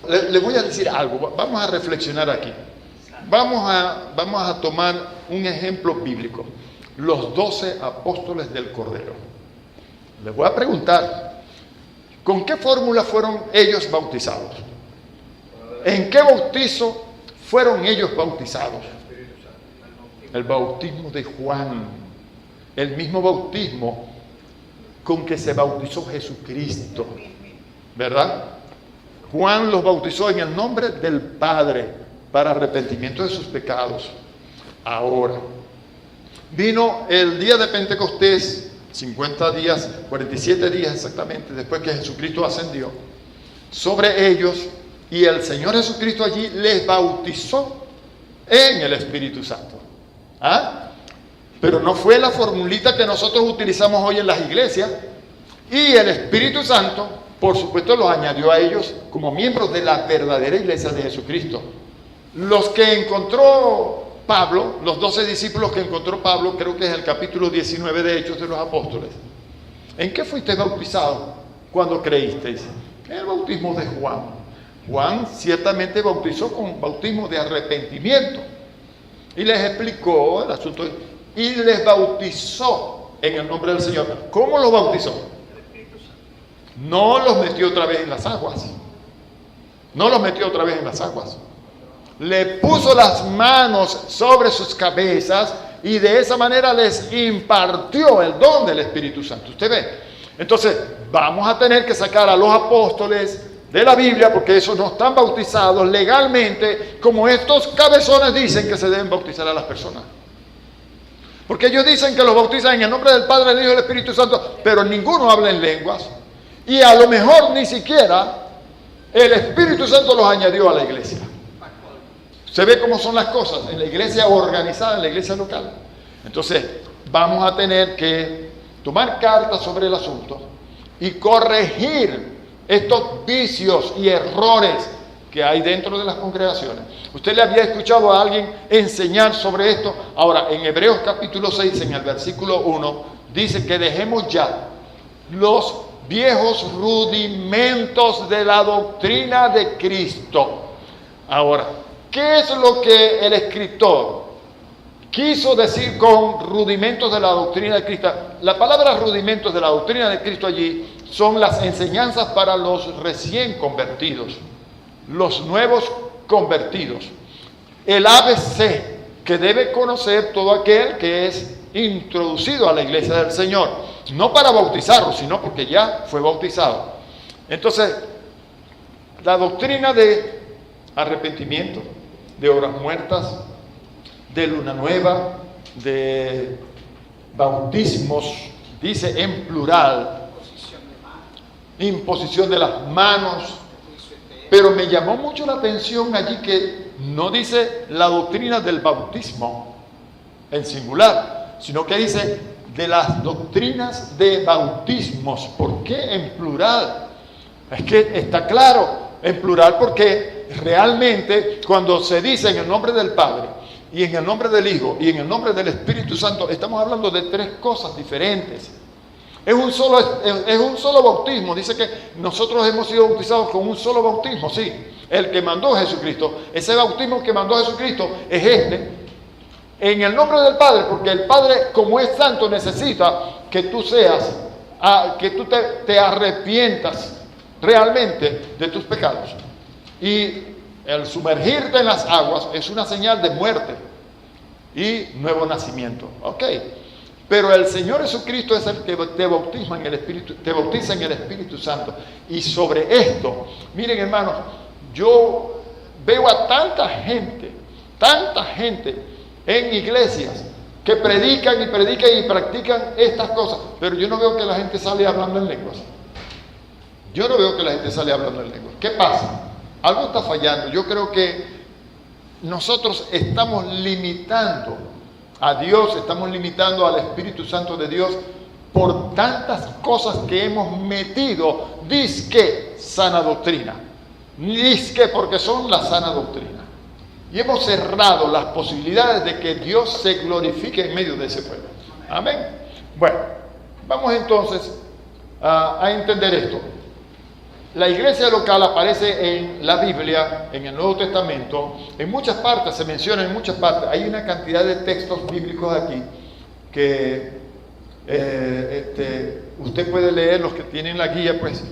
B: Le voy a decir algo. Vamos a reflexionar aquí. Vamos a tomar un ejemplo bíblico. Los 12 apóstoles del Cordero. Les voy a preguntar, ¿con qué fórmula fueron ellos bautizados? ¿En qué bautizo fueron ellos bautizados? El bautismo de Juan, el mismo bautismo con que se bautizó Jesucristo, ¿verdad? Juan los bautizó en el nombre del Padre para arrepentimiento de sus pecados. Ahora, vino el día de Pentecostés, 50 días, 47 días exactamente después que Jesucristo ascendió, sobre ellos. Y el Señor Jesucristo allí les bautizó en el Espíritu Santo. ¿Ah? Pero no fue la formulita que nosotros utilizamos hoy en las iglesias. Y el Espíritu Santo, por supuesto, los añadió a ellos como miembros de la verdadera iglesia de Jesucristo. Los que encontró Pablo, los 12 discípulos que encontró Pablo, creo que es el capítulo 19 de Hechos de los Apóstoles. ¿En qué fuiste bautizado cuando creísteis? En el bautismo de Juan. Juan ciertamente bautizó con bautismo de arrepentimiento y les explicó el asunto y les bautizó en el nombre del Señor. ¿Cómo los bautizó? No los metió otra vez en las aguas. No los metió otra vez en las aguas. Le puso las manos sobre sus cabezas y de esa manera les impartió el don del Espíritu Santo. ¿Usted ve? Entonces, vamos a tener que sacar a los apóstoles de la Biblia, porque esos no están bautizados legalmente, como estos cabezones dicen que se deben bautizar a las personas. Porque ellos dicen que los bautizan en el nombre del Padre, del Hijo y del Espíritu Santo, pero ninguno habla en lenguas. Y a lo mejor ni siquiera el Espíritu Santo los añadió a la iglesia. Se ve cómo son las cosas en la iglesia organizada, en la iglesia local. Entonces, vamos a tener que tomar cartas sobre el asunto y corregir estos vicios y errores que hay dentro de las congregaciones. ¿Usted le había escuchado a alguien enseñar sobre esto? Ahora, en Hebreos capítulo 6, en el versículo 1, dice que dejemos ya los viejos rudimentos de la doctrina de Cristo. Ahora, ¿qué es lo que el escritor quiso decir con rudimentos de la doctrina de Cristo? La palabra rudimentos de la doctrina de Cristo allí son las enseñanzas para los recién convertidos, los nuevos convertidos. El ABC que debe conocer todo aquel que es introducido a la iglesia del Señor, no para bautizarlo, sino porque ya fue bautizado. Entonces, la doctrina de arrepentimiento, de horas muertas, de luna nueva, de bautismos, dice en plural, imposición de las manos, pero me llamó mucho la atención allí que no dice la doctrina del bautismo en singular, sino que dice de las doctrinas de bautismos. ¿Por qué en plural? Es que está claro en plural porque realmente cuando se dice en el nombre del Padre y en el nombre del Hijo y en el nombre del Espíritu Santo, estamos hablando de tres cosas diferentes. Es un solo bautismo. Dice que nosotros hemos sido bautizados con un solo bautismo, sí, el que mandó Jesucristo. Ese bautismo que mandó Jesucristo es en el nombre del Padre, porque el Padre, como es santo, necesita que tú te arrepientas realmente de tus pecados. Y el sumergirte en las aguas es una señal de muerte y nuevo nacimiento. ¿Ok? Pero el Señor Jesucristo es el que te bautiza en el Espíritu Santo. Y sobre esto, miren hermanos, yo veo a tanta gente en iglesias que predican y practican estas cosas, pero yo no veo que la gente sale hablando en lenguas. ¿Qué pasa? Algo está fallando. Yo creo que nosotros estamos limitando a Dios, estamos limitando al Espíritu Santo de Dios por tantas cosas que hemos metido, dizque sana doctrina, dizque porque son la sana doctrina. Y hemos cerrado las posibilidades de que Dios se glorifique en medio de ese pueblo. Amén. Bueno, vamos entonces a entender esto. La iglesia local aparece en la Biblia, en el Nuevo Testamento, en muchas partes, se menciona en muchas partes. Hay una cantidad de textos bíblicos aquí que usted puede leer, los que tienen la guía, pues,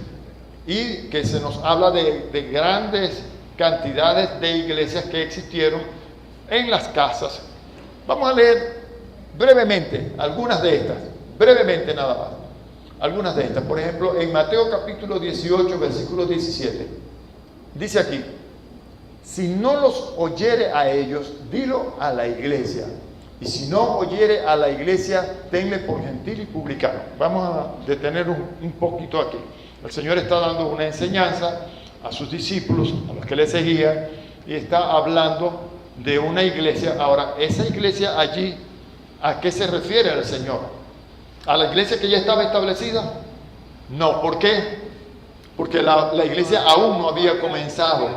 B: y que se nos habla de grandes cantidades de iglesias que existieron en las casas. Vamos a leer brevemente algunas de estas, brevemente nada más. Algunas de estas, por ejemplo, en Mateo capítulo 18, versículo 17, dice aquí: si no los oyere a ellos, dilo a la iglesia, y si no oyere a la iglesia, tenle por gentil y publicano. Vamos a detener un poquito aquí. El Señor está dando una enseñanza a sus discípulos, a los que le seguían, y está hablando de una iglesia. Ahora, esa iglesia allí, ¿a qué se refiere el Señor? ¿A la iglesia que ya estaba establecida? No. ¿Por qué? Porque la iglesia aún no había comenzado.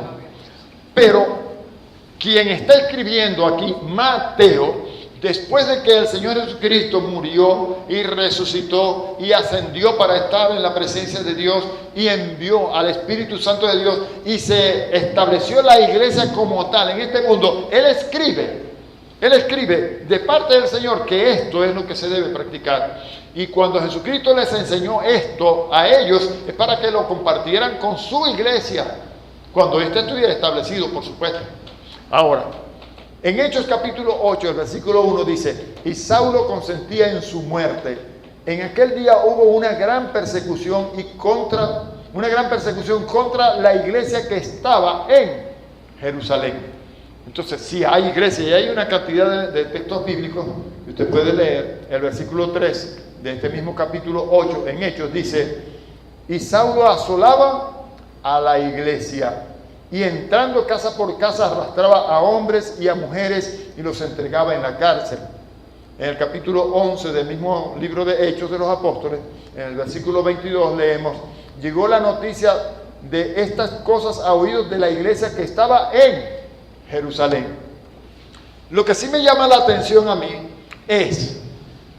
B: Pero quien está escribiendo aquí, Mateo, después de que el Señor Jesucristo murió y resucitó y ascendió para estar en la presencia de Dios y envió al Espíritu Santo de Dios y se estableció la iglesia como tal en este mundo, Él escribe de parte del Señor que esto es lo que se debe practicar. Y cuando Jesucristo les enseñó esto a ellos, es para que lo compartieran con su iglesia, cuando éste estuviera establecido, por supuesto. Ahora, en Hechos capítulo 8, el versículo 1 dice: y Saulo consentía en su muerte. En aquel día hubo una gran persecución contra la iglesia que estaba en Jerusalén. Entonces, si hay iglesia y hay una cantidad de textos bíblicos, usted puede leer el versículo 3 de este mismo capítulo 8 en Hechos, dice: y Saulo asolaba a la iglesia, y entrando casa por casa arrastraba a hombres y a mujeres y los entregaba en la cárcel. En el capítulo 11 del mismo libro de Hechos de los Apóstoles, en el versículo 22 leemos: llegó la noticia de estas cosas a oídos de la iglesia que estaba en Jerusalén. Lo que sí me llama la atención a mí es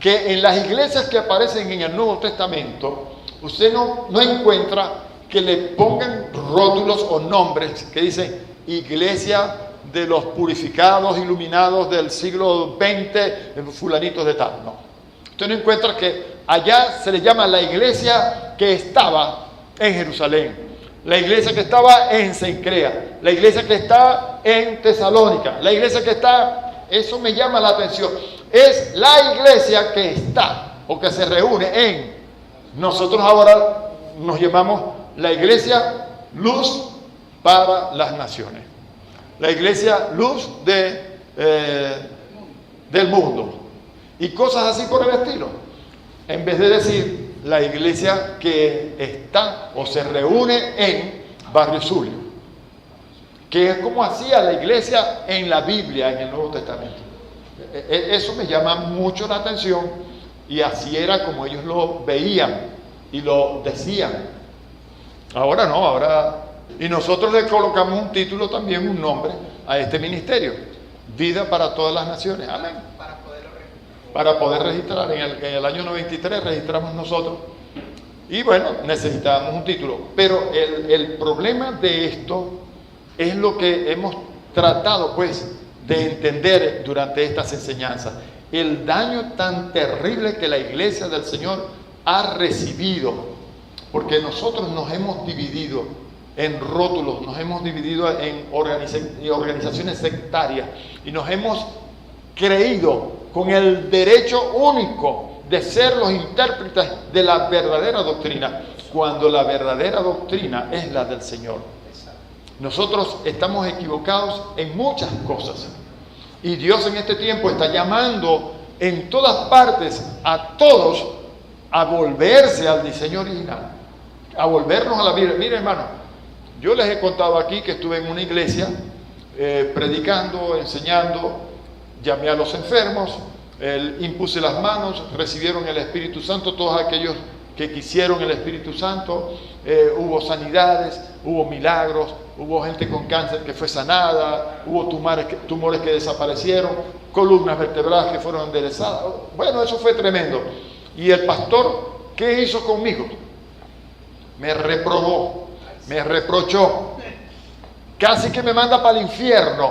B: que en las iglesias que aparecen en el Nuevo Testamento, usted no encuentra que le pongan rótulos o nombres que dicen iglesia de los purificados, iluminados del siglo XX, fulanitos de tal. No. Usted no encuentra que allá se le llama la iglesia que estaba en Jerusalén, la iglesia que estaba en Cencrea, la iglesia que está en Tesalónica, la iglesia que está... Eso me llama la atención. Es la iglesia que está o que se reúne en... Nosotros ahora nos llamamos la iglesia Luz para las Naciones. la iglesia luz del mundo y cosas así por el estilo, en vez de decir la iglesia que está o se reúne en Barrio Zulia, que es como hacía la iglesia en la Biblia, en el Nuevo Testamento. Eso me llama mucho la atención, y así era como ellos lo veían y lo decían. Ahora no, ahora... Y nosotros le colocamos un título también, un nombre a este ministerio: Vida para todas las naciones. Amén. Para poder registrar. En el año 93 registramos nosotros. Y bueno, necesitábamos un título. Pero el problema de esto es lo que hemos tratado, pues, de entender durante estas enseñanzas. El daño tan terrible que la iglesia del Señor ha recibido. Porque nosotros nos hemos dividido en rótulos, nos hemos dividido en organizaciones sectarias y nos hemos creído con el derecho único de ser los intérpretes de la verdadera doctrina, cuando la verdadera doctrina es la del Señor. Nosotros estamos equivocados en muchas cosas, y Dios en este tiempo está llamando en todas partes a todos a volverse al diseño original, a volvernos a la Biblia. Mire, hermano, yo les he contado aquí que estuve en una iglesia predicando, enseñando, llamé a los enfermos, impuse las manos, recibieron el Espíritu Santo todos aquellos que quisieron el Espíritu Santo, hubo sanidades, hubo milagros, hubo gente con cáncer que fue sanada, hubo tumores que desaparecieron, columnas vertebrales que fueron enderezadas. Bueno, eso fue tremendo. Y el pastor, ¿qué hizo conmigo? Me reprobó. Me reprochó, casi que me manda para el infierno,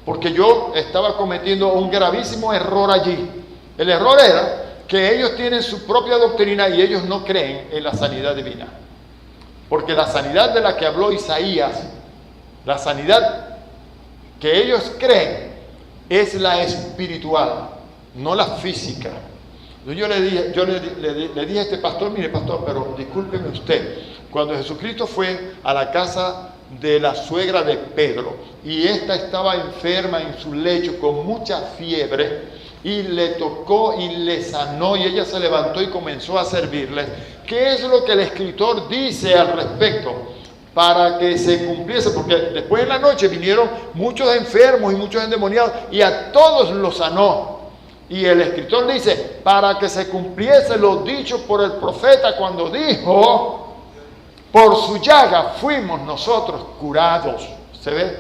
B: porque yo estaba cometiendo un gravísimo error allí. El error era que ellos tienen su propia doctrina y ellos no creen en la sanidad divina, porque la sanidad de la que habló Isaías, la sanidad que ellos creen, es la espiritual, no la física. Yo le dije a este pastor: mire, pastor, pero discúlpeme usted, cuando Jesucristo fue a la casa de la suegra de Pedro y ésta estaba enferma en su lecho con mucha fiebre, y le tocó y le sanó, y ella se levantó y comenzó a servirles, ¿qué es lo que el escritor dice al respecto? Para que se cumpliese, porque después en la noche vinieron muchos enfermos y muchos endemoniados y a todos los sanó. Y el escritor dice, para que se cumpliese lo dicho por el profeta cuando dijo: por su llaga fuimos nosotros curados. ¿Se ve?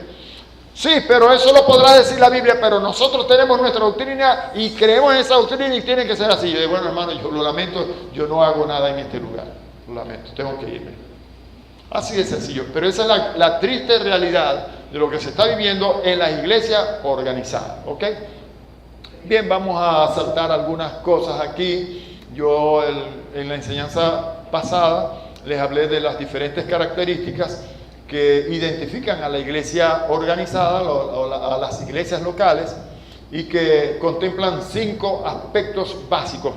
B: Sí, pero eso lo podrá decir la Biblia, pero nosotros tenemos nuestra doctrina y creemos en esa doctrina y tiene que ser así. Yo digo: bueno, hermano, yo lo lamento, yo no hago nada en este lugar. Lo lamento, tengo que irme. Así de sencillo. Pero esa es la triste realidad de lo que se está viviendo en las iglesias organizadas. ¿Ok? Bien, vamos a saltar algunas cosas aquí. Yo en la enseñanza pasada les hablé de las diferentes características que identifican a la iglesia organizada o a las iglesias locales, y que contemplan 5 aspectos básicos.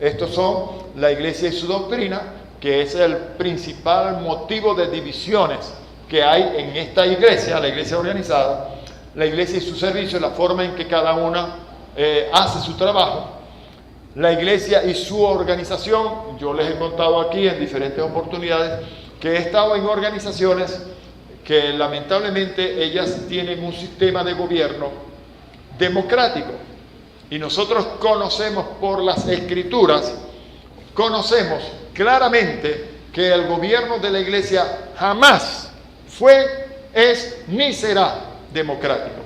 B: Estos son la iglesia y su doctrina, que es el principal motivo de divisiones que hay en esta iglesia, la iglesia organizada. La iglesia y su servicio, la forma en que cada una hace su trabajo. La iglesia y su organización. Yo les he contado aquí en diferentes oportunidades que he estado en organizaciones que lamentablemente ellas tienen un sistema de gobierno democrático, y nosotros conocemos por las escrituras, conocemos claramente que el gobierno de la iglesia jamás fue, es ni será democrático.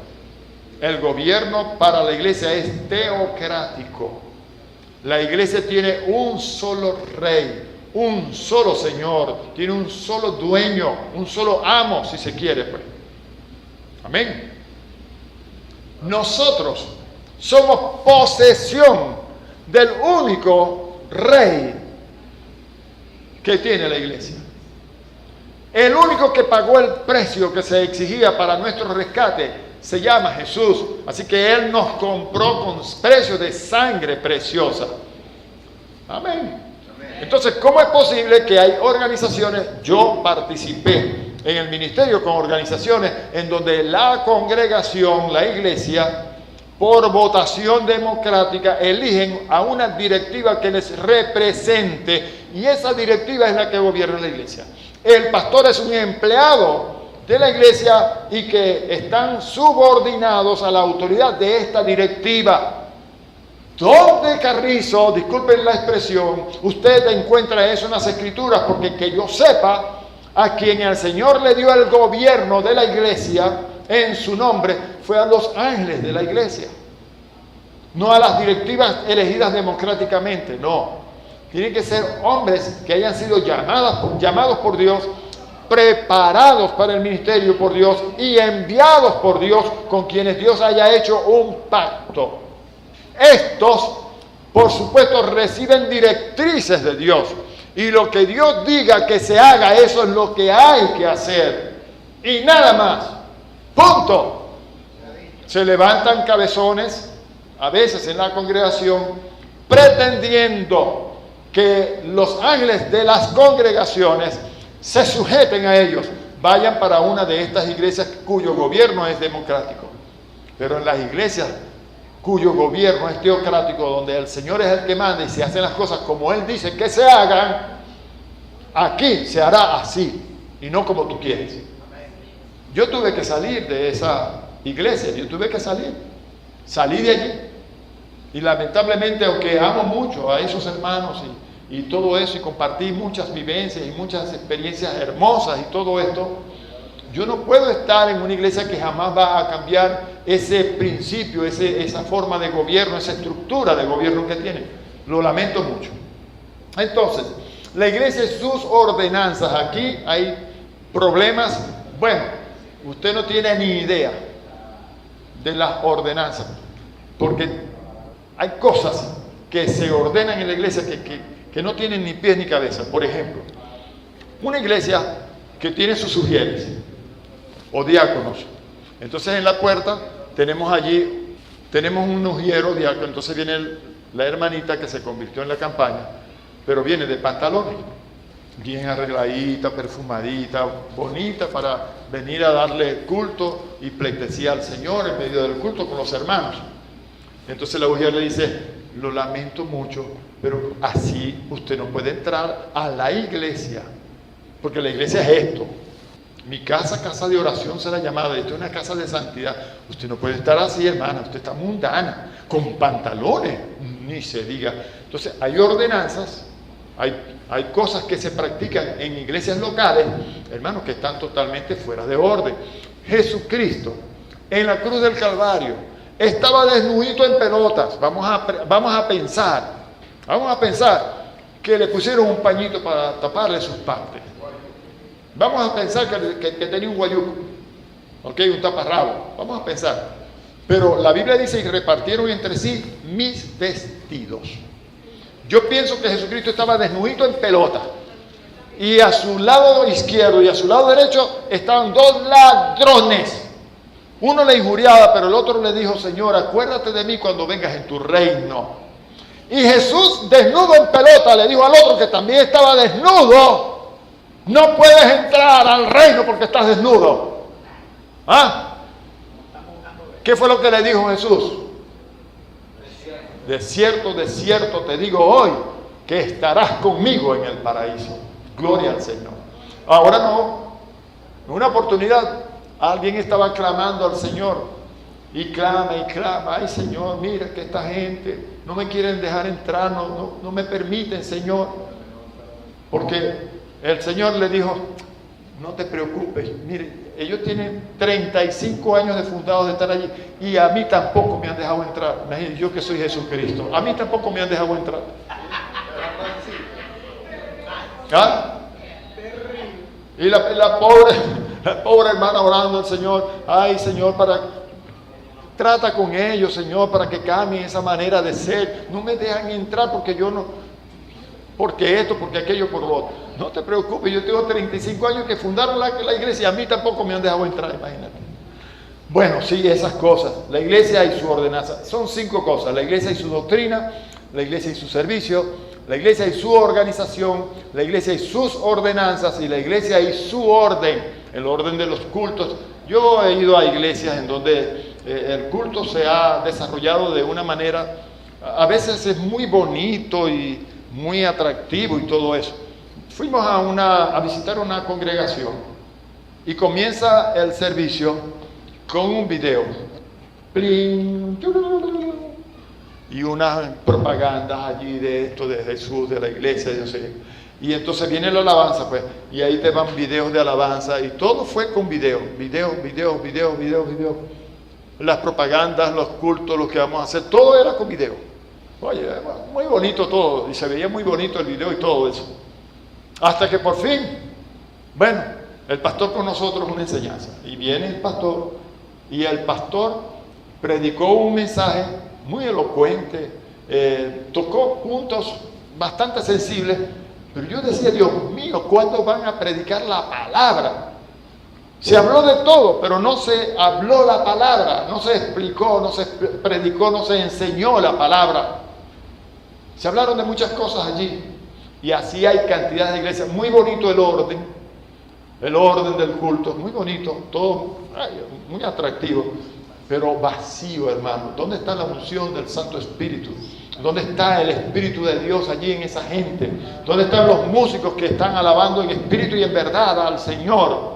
B: El gobierno para la iglesia es teocrático. La iglesia tiene un solo rey, un solo señor, tiene un solo dueño, un solo amo, si se quiere, pues. Amén. Nosotros somos posesión del único rey que tiene la iglesia. El único que pagó el precio que se exigía para nuestro rescate se llama Jesús. Así que Él nos compró con precio de sangre preciosa. Amén. Entonces, ¿cómo es posible que hay organizaciones? Yo participé en el ministerio con organizaciones en donde la congregación, la iglesia, por votación democrática, eligen a una directiva que les represente, y esa directiva es la que gobierna la iglesia. El pastor es un empleado de la iglesia y que están subordinados a la autoridad de esta directiva. ¿Dónde, Carrizo, disculpen la expresión, usted encuentra eso en las escrituras? Porque que yo sepa, a quien el Señor le dio el gobierno de la iglesia en su nombre fue a los ángeles de la iglesia, no a las directivas elegidas democráticamente, no. Tienen que ser hombres que hayan sido llamados por Dios, preparados para el ministerio por Dios y enviados por Dios, con quienes Dios haya hecho un pacto. Estos, por supuesto, reciben directrices de Dios, y lo que Dios diga que se haga, eso es lo que hay que hacer, y nada más. Punto. Se levantan cabezones a veces en la congregación pretendiendo que los ángeles de las congregaciones se sujeten a ellos. Vayan para una de estas iglesias cuyo gobierno es democrático. Pero en las iglesias cuyo gobierno es teocrático, donde el Señor es el que manda y se hacen las cosas como Él dice que se hagan, aquí se hará así y no como tú quieres. Yo tuve que salir de esa iglesia, salí de allí. Y lamentablemente, aunque amo mucho a esos hermanos y todo eso, y compartí muchas vivencias y muchas experiencias hermosas y todo esto, yo no puedo estar en una iglesia que jamás va a cambiar ese principio, esa forma de gobierno, esa estructura de gobierno que tiene. Lo lamento mucho. Entonces, la iglesia y sus ordenanzas, aquí hay problemas. Bueno, usted no tiene ni idea de las ordenanzas, porque hay cosas que se ordenan en la iglesia que no tienen ni pies ni cabeza. Por ejemplo, una iglesia que tiene sus sugieres o diáconos. Entonces en la puerta tenemos un ujiero diácono. Entonces viene la hermanita que se convirtió en la campaña, pero viene de pantalones, bien arregladita, perfumadita, bonita, para venir a darle culto y pleitesía al Señor en medio del culto con los hermanos. Entonces la ujiera le dice: lo lamento mucho, pero así usted no puede entrar a la iglesia, porque la iglesia es esto. Mi casa, casa de oración será llamada, esto es una casa de santidad. Usted no puede estar así, hermana, usted está mundana, con pantalones, ni se diga. Entonces hay ordenanzas, hay cosas que se practican en iglesias locales, hermanos, que están totalmente fuera de orden. Jesucristo, en la cruz del Calvario, estaba desnudito en pelotas. Vamos a pensar que le pusieron un pañito para taparle sus partes. Vamos a pensar que tenía un guayuco, un taparrabo. Vamos a pensar. Pero la Biblia dice: y repartieron entre sí mis vestidos. Yo pienso que Jesucristo estaba desnudito en pelota, y a su lado izquierdo y a su lado derecho estaban dos ladrones. Uno le injuriaba, pero el otro le dijo: Señor, acuérdate de mí cuando vengas en tu reino. Y Jesús, desnudo en pelota, le dijo al otro que también estaba desnudo: no puedes entrar al reino porque estás desnudo. ¿Ah? ¿Qué fue lo que le dijo Jesús? De cierto, te digo hoy que estarás conmigo en el paraíso. Gloria al Señor. Ahora no, en una oportunidad alguien estaba clamando al Señor y clama: ay Señor, mira que esta gente no me quieren dejar entrar, no me permiten, Señor. Porque el Señor le dijo: no te preocupes, mire, ellos tienen 35 años de fundados de estar allí y a mí tampoco me han dejado entrar. Imagínense, yo que soy Jesucristo, a mí tampoco me han dejado entrar. ¿Ah? Y la pobre hermana orando al Señor: ay Señor, trata con ellos, Señor, para que cambien esa manera de ser. No me dejan entrar porque yo no, porque esto, porque aquello, por lo otro. No te preocupes, yo tengo 35 años que fundaron la iglesia y a mí tampoco me han dejado entrar, imagínate. Bueno, sí, esas cosas. La iglesia y su ordenanza. Son 5 cosas: la iglesia y su doctrina, la iglesia y su servicio, la iglesia y su organización, la iglesia y sus ordenanzas, y la iglesia y su orden. el orden de los cultos. Yo he ido a iglesias en donde el culto se ha desarrollado de una manera, a veces es muy bonito y muy atractivo y todo eso. Fuimos a visitar una congregación y comienza el servicio con un video. Pling, y unas propagandas allí de esto, de Jesús, de la iglesia, yo sé. Y entonces viene la alabanza, pues, y ahí te van videos de alabanza, y todo fue con video. Las propagandas, los cultos, lo que vamos a hacer, todo era con video. Oye, muy bonito todo, y se veía muy bonito el video y todo eso. Hasta que por fin, bueno, el pastor con nosotros una enseñanza. Y viene el pastor, y el pastor predicó un mensaje muy elocuente, tocó puntos bastante sensibles, pero yo decía, Dios mío, ¿cuándo van a predicar la palabra? Se habló de todo, pero no se habló la palabra, no se explicó, no se predicó, no se enseñó la palabra. Se hablaron de muchas cosas allí, y así hay cantidad de iglesias. Muy bonito el orden del culto, muy bonito, todo muy atractivo, pero vacío, hermano. ¿Dónde está la unción del Santo Espíritu? ¿Dónde está el Espíritu de Dios allí en esa gente? ¿Dónde están los músicos que están alabando en espíritu y en verdad al Señor?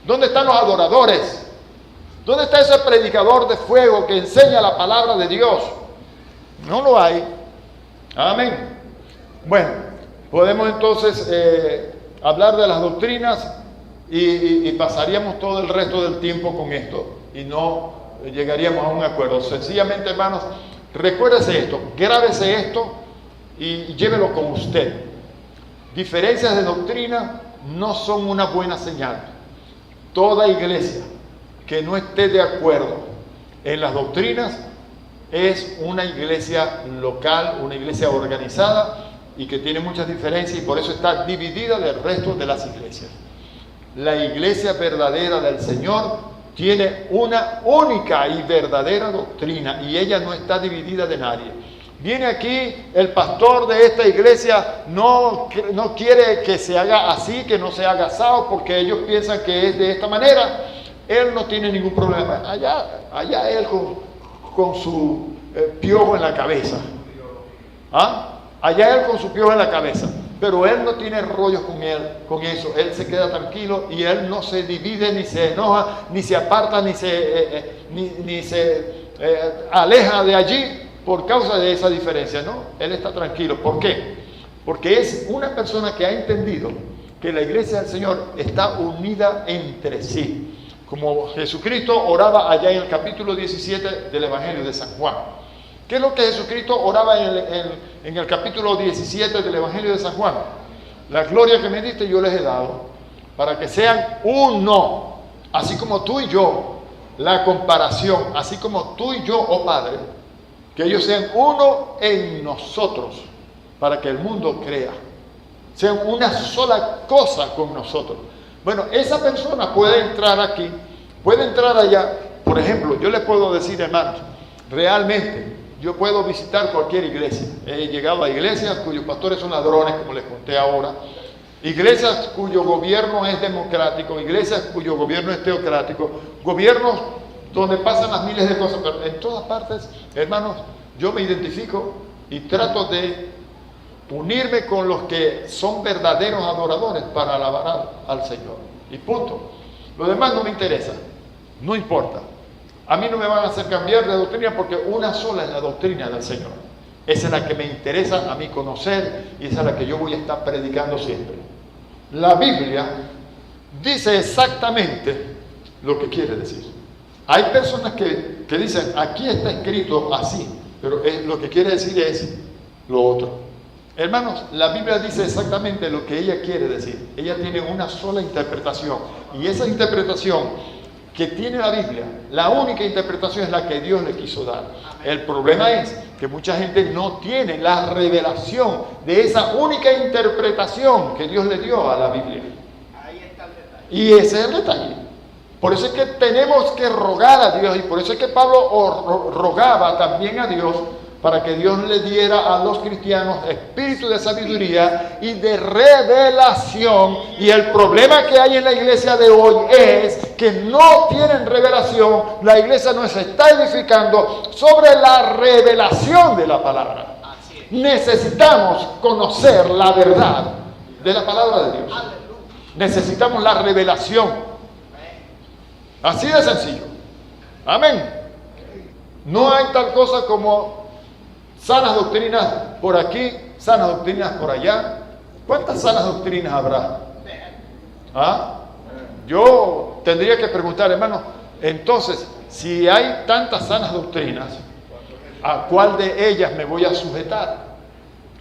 B: ¿Dónde están los adoradores? ¿Dónde está ese predicador de fuego que enseña la palabra de Dios? No lo hay. Amén. Bueno, podemos entonces hablar de las doctrinas y pasaríamos todo el resto del tiempo con esto y no llegaríamos a un acuerdo. Sencillamente, hermanos, recuérdese esto, grábese esto y llévelo con usted. Diferencias de doctrina no son una buena señal. Toda iglesia que no esté de acuerdo en las doctrinas es una iglesia local, una iglesia organizada y que tiene muchas diferencias y por eso está dividida del resto de las iglesias. La iglesia verdadera del Señor tiene una única y verdadera doctrina y ella no está dividida de nadie. Viene aquí el pastor de esta iglesia, no quiere que se haga así, que no se haga asado, porque ellos piensan que es de esta manera. Él no tiene ningún problema. Allá él con su piojo en la cabeza. Allá él con su piojo en la cabeza. Pero él no tiene rollos con eso. Él se queda tranquilo y él no se divide, ni se enoja, ni se aparta, ni se aleja de allí por causa de esa diferencia, ¿no? Él está tranquilo. ¿Por qué? Porque es una persona que ha entendido que la iglesia del Señor está unida entre sí. Como Jesucristo oraba allá en el capítulo 17 del Evangelio de San Juan. ¿Qué es lo que Jesucristo oraba en el capítulo 17 del Evangelio de San Juan? La gloria que me diste yo les he dado, para que sean uno, así como tú y yo. La comparación, así como tú y yo, oh Padre, que ellos sean uno en nosotros, para que el mundo crea. Sean una sola cosa con nosotros. Bueno, esa persona puede entrar aquí, puede entrar allá. Por ejemplo, yo les puedo decir, hermanos, realmente yo puedo visitar cualquier iglesia. He llegado a iglesias cuyos pastores son ladrones, como les conté ahora. Iglesias cuyo gobierno es democrático, iglesias cuyo gobierno es teocrático, gobiernos donde pasan las miles de cosas, pero en todas partes, hermanos, yo me identifico y trato de unirme con los que son verdaderos adoradores para alabar al Señor. Y punto. Lo demás no me interesa, no importa. A mí no me van a hacer cambiar de doctrina porque una sola es la doctrina del Señor. Esa es la que me interesa a mí conocer y esa es la que yo voy a estar predicando siempre. La Biblia dice exactamente lo que quiere decir. Hay personas que dicen, aquí está escrito así, pero lo que quiere decir es lo otro. Hermanos, la Biblia dice exactamente lo que ella quiere decir. Ella tiene una sola interpretación y esa interpretación que tiene la Biblia, la única interpretación es la que Dios le quiso dar. El problema es que mucha gente no tiene la revelación de esa única interpretación que Dios le dio a la Biblia.
C: Ahí está el detalle.
B: Y ese es el detalle. Por eso es que tenemos que rogar a Dios y por eso es que Pablo rogaba también a Dios para que Dios le diera a los cristianos espíritu de sabiduría y de revelación. Y el problema que hay en la iglesia de hoy es que no tienen revelación. La iglesia no se está edificando sobre la revelación de la palabra. Necesitamos conocer la verdad de la palabra de Dios. Necesitamos la revelación. Así de sencillo. Amén. No hay tal cosa como sanas doctrinas por aquí, sanas doctrinas por allá. ¿Cuántas sanas doctrinas habrá? ¿Ah? Yo tendría que preguntar, hermano, entonces, si hay tantas sanas doctrinas, ¿a cuál de ellas me voy a sujetar?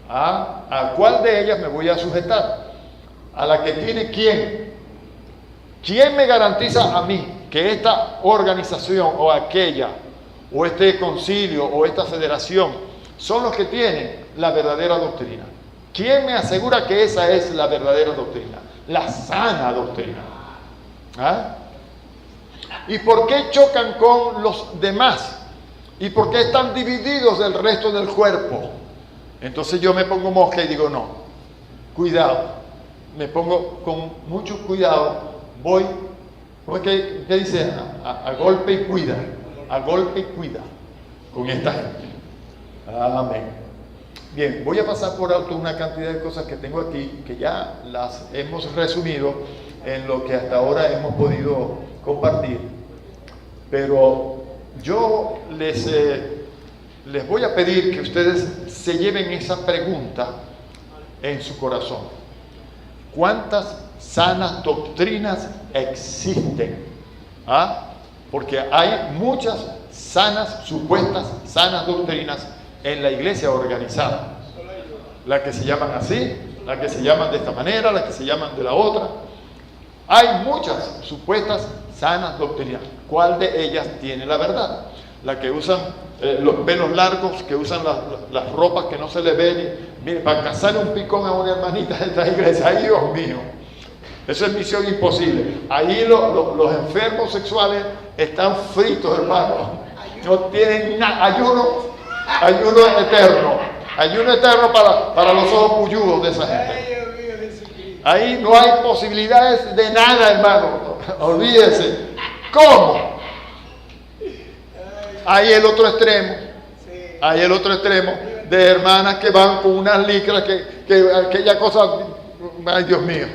B: ¿Ah? ¿A cuál de ellas me voy a sujetar? ¿A la que tiene quién? ¿Quién me garantiza a mí que esta organización o aquella, o este concilio o esta federación son los que tienen la verdadera doctrina? ¿Quién me asegura que esa es la verdadera doctrina? La sana doctrina. ¿Ah? ¿Y por qué chocan con los demás? ¿Y por qué están divididos del resto del cuerpo? Entonces yo me pongo mosca y digo, no, cuidado. Me pongo con mucho cuidado, voy, ¿qué dice? A golpe y cuida, a golpe y cuida con esta gente. Amén. Bien, voy a pasar por alto una cantidad de cosas que tengo aquí, que ya las hemos resumido en lo que hasta ahora hemos podido compartir. Pero yo les voy a pedir que ustedes se lleven esa pregunta en su corazón. ¿Cuántas sanas doctrinas existen? ¿Ah? Porque hay muchas supuestas sanas doctrinas en la iglesia organizada. Las que se llaman así, las que se llaman de esta manera, las que se llaman de la otra. Hay muchas supuestas sanas doctrinas. ¿Cuál de ellas tiene la verdad? La que usan los pelos largos, que usan las ropas que no se les ven. Mire, para cazarle un picón a una hermanita de esta iglesia, ¡ay, Dios mío! Eso es misión imposible. Ahí los enfermos sexuales están fritos, hermano. No tienen nada. Ayuno eterno para los ojos puyudos de esa gente. Ahí no hay posibilidades de nada, hermano. Olvídese. ¿Cómo? Hay el otro extremo. Hay el otro extremo de hermanas que van con unas licras que aquella cosa, ay, Dios mío.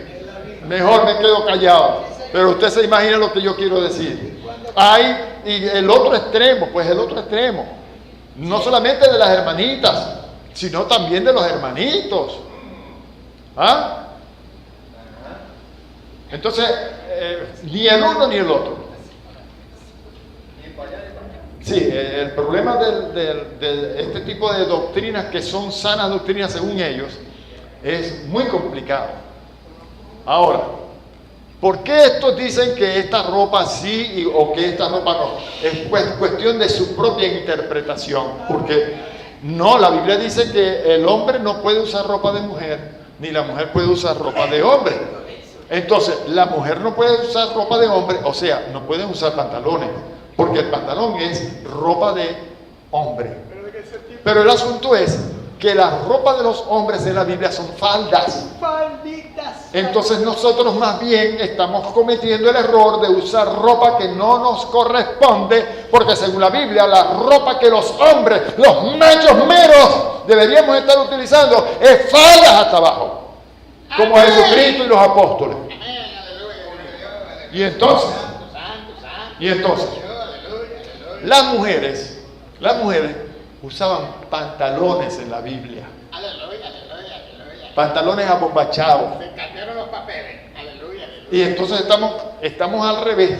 B: Mejor me quedo callado. Pero usted se imagina lo que yo quiero decir. Hay y el otro extremo, pues el otro extremo. No solamente de las hermanitas, sino también de los hermanitos. ¿Ah? Entonces, ni el uno ni el otro. Sí, el problema de este tipo de doctrinas que son sanas doctrinas según ellos es muy complicado. Ahora, ¿por qué estos dicen que esta ropa sí o que esta ropa no? Es cuestión de su propia interpretación, porque no, la Biblia dice que el hombre no puede usar ropa de mujer, ni la mujer puede usar ropa de hombre. Entonces, la mujer no puede usar ropa de hombre, o sea, no pueden usar pantalones, porque el pantalón es ropa de hombre. Pero el asunto es que la ropa de los hombres en la Biblia son faldas. Entonces nosotros más bien estamos cometiendo el error de usar ropa que no nos corresponde, porque según la Biblia la ropa que los hombres, los machos meros deberíamos estar utilizando es faldas hasta abajo, como Jesucristo y los apóstoles. Y entonces las mujeres usaban pantalones en la Biblia. Pantalones abombachados.
D: Se cambiaron los papeles. Aleluya.
B: Y entonces estamos al revés.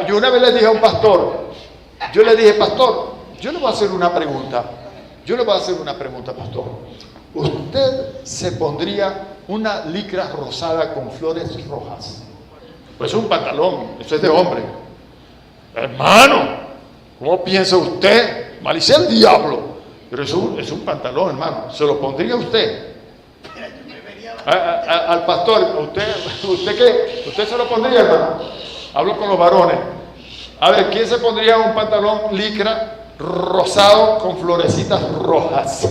B: Yo una vez le dije a un pastor, pastor, yo le voy a hacer una pregunta. Pastor. ¿Usted se pondría una licra rosada con flores rojas? Pues es un pantalón, eso es de hombre. Hermano, ¿cómo piensa usted? Malicia el diablo. Pero es un pantalón, hermano. ¿Se lo pondría usted? Al pastor, ¿usted qué? ¿Usted se lo pondría, hermano? Hablo con los varones. A ver, ¿quién se pondría un pantalón licra rosado con florecitas rojas.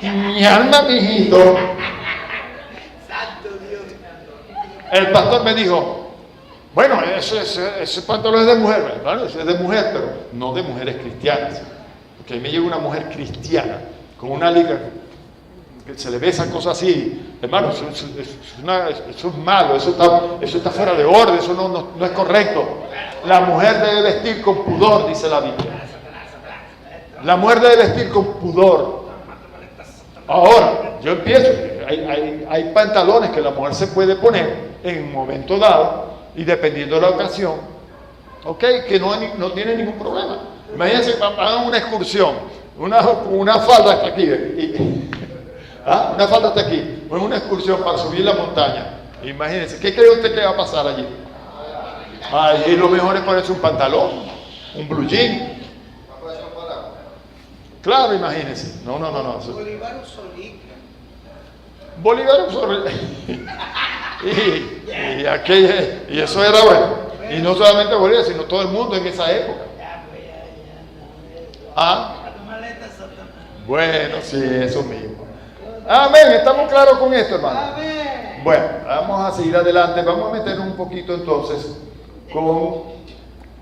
B: Mi alma, mijito. El pastor me dijo, bueno, ese pantalón es de mujer, ¿verdad? Ese es de mujer, pero no de mujeres cristianas. Porque a mí me llega una mujer cristiana con una liga que se le ve esa cosa así, hermano, eso es malo, eso está fuera de orden, eso no es correcto. La mujer debe vestir con pudor, dice la Biblia. La mujer debe vestir con pudor. Ahora, yo empiezo, hay pantalones que la mujer se puede poner en un momento dado y dependiendo de la ocasión, ok, que no tiene ningún problema. Imagínense, hagan una excursión, una falda hasta aquí, una falda hasta aquí, una excursión para subir la montaña. Imagínense, ¿qué cree usted que va a pasar allí? Allí lo mejor es ponerse un pantalón, un blue jean. Claro, imagínense. No.
D: Bolívar usó licra.
B: Bolívar usó y eso era bueno. Y no solamente Bolívar, sino todo el mundo en esa época. Bueno, sí, eso mismo. Amén, estamos claros con esto, hermano.
D: Amén.
B: Bueno, vamos a seguir adelante. Vamos a meter un poquito entonces con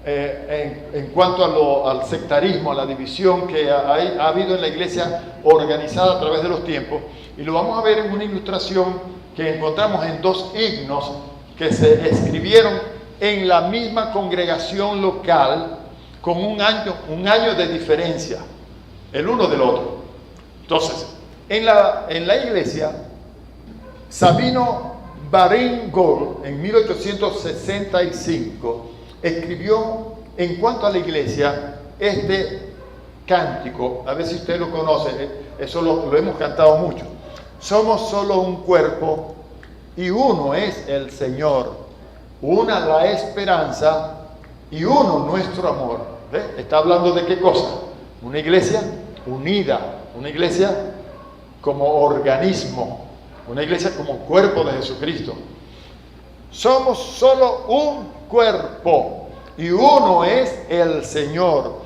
B: en cuanto al sectarismo, a la división que ha habido en la iglesia organizada a través de los tiempos, y lo vamos a ver en una ilustración que encontramos en dos himnos que se escribieron en la misma congregación local con un año de diferencia el uno del otro. Entonces, en la iglesia, Sabino Baring Gould en 1865 escribió en cuanto a la iglesia este cántico, a ver si usted lo conoce, eso lo hemos cantado mucho. Somos solo un cuerpo y uno es el Señor, una la esperanza y uno nuestro amor. ¿Ve? Está hablando de qué cosa, una iglesia unida, una iglesia como organismo, una iglesia como cuerpo de Jesucristo. Somos solo un cuerpo y uno es el Señor,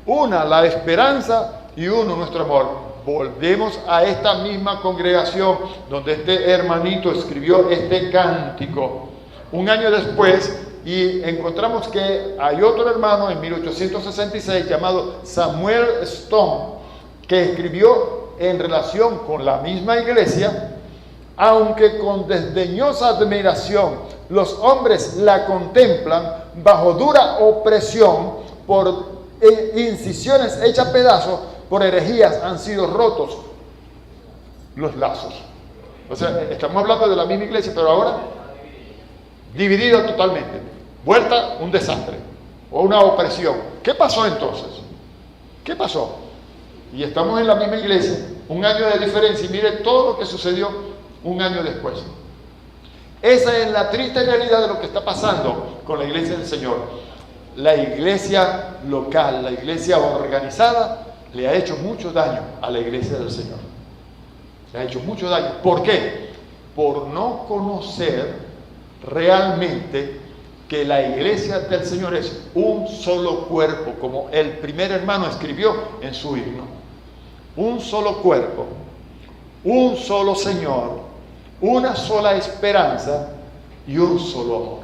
B: una la esperanza y uno nuestro amor. Volvemos a esta misma congregación donde este hermanito escribió este cántico un año después, y encontramos que hay otro hermano en 1866 llamado Samuel Stone que escribió en relación con la misma iglesia: aunque con desdeñosa admiración los hombres la contemplan, bajo dura opresión, por incisiones hechas pedazos, por herejías han sido rotos los lazos. O sea, estamos hablando de la misma iglesia, pero ahora dividida totalmente, vuelta un desastre o una opresión. ¿Qué pasó entonces? ¿Qué pasó? Y estamos en la misma iglesia, un año de diferencia, y mire todo lo que sucedió un año después. Esa es la triste realidad de lo que está pasando con la iglesia del Señor. La iglesia local, la iglesia organizada, le ha hecho mucho daño a la iglesia del Señor. Le ha hecho mucho daño. ¿Por qué? Por no conocer realmente que la iglesia del Señor es un solo cuerpo, como el primer hermano escribió en su himno. Un solo cuerpo, un solo Señor, una sola esperanza y un solo amor.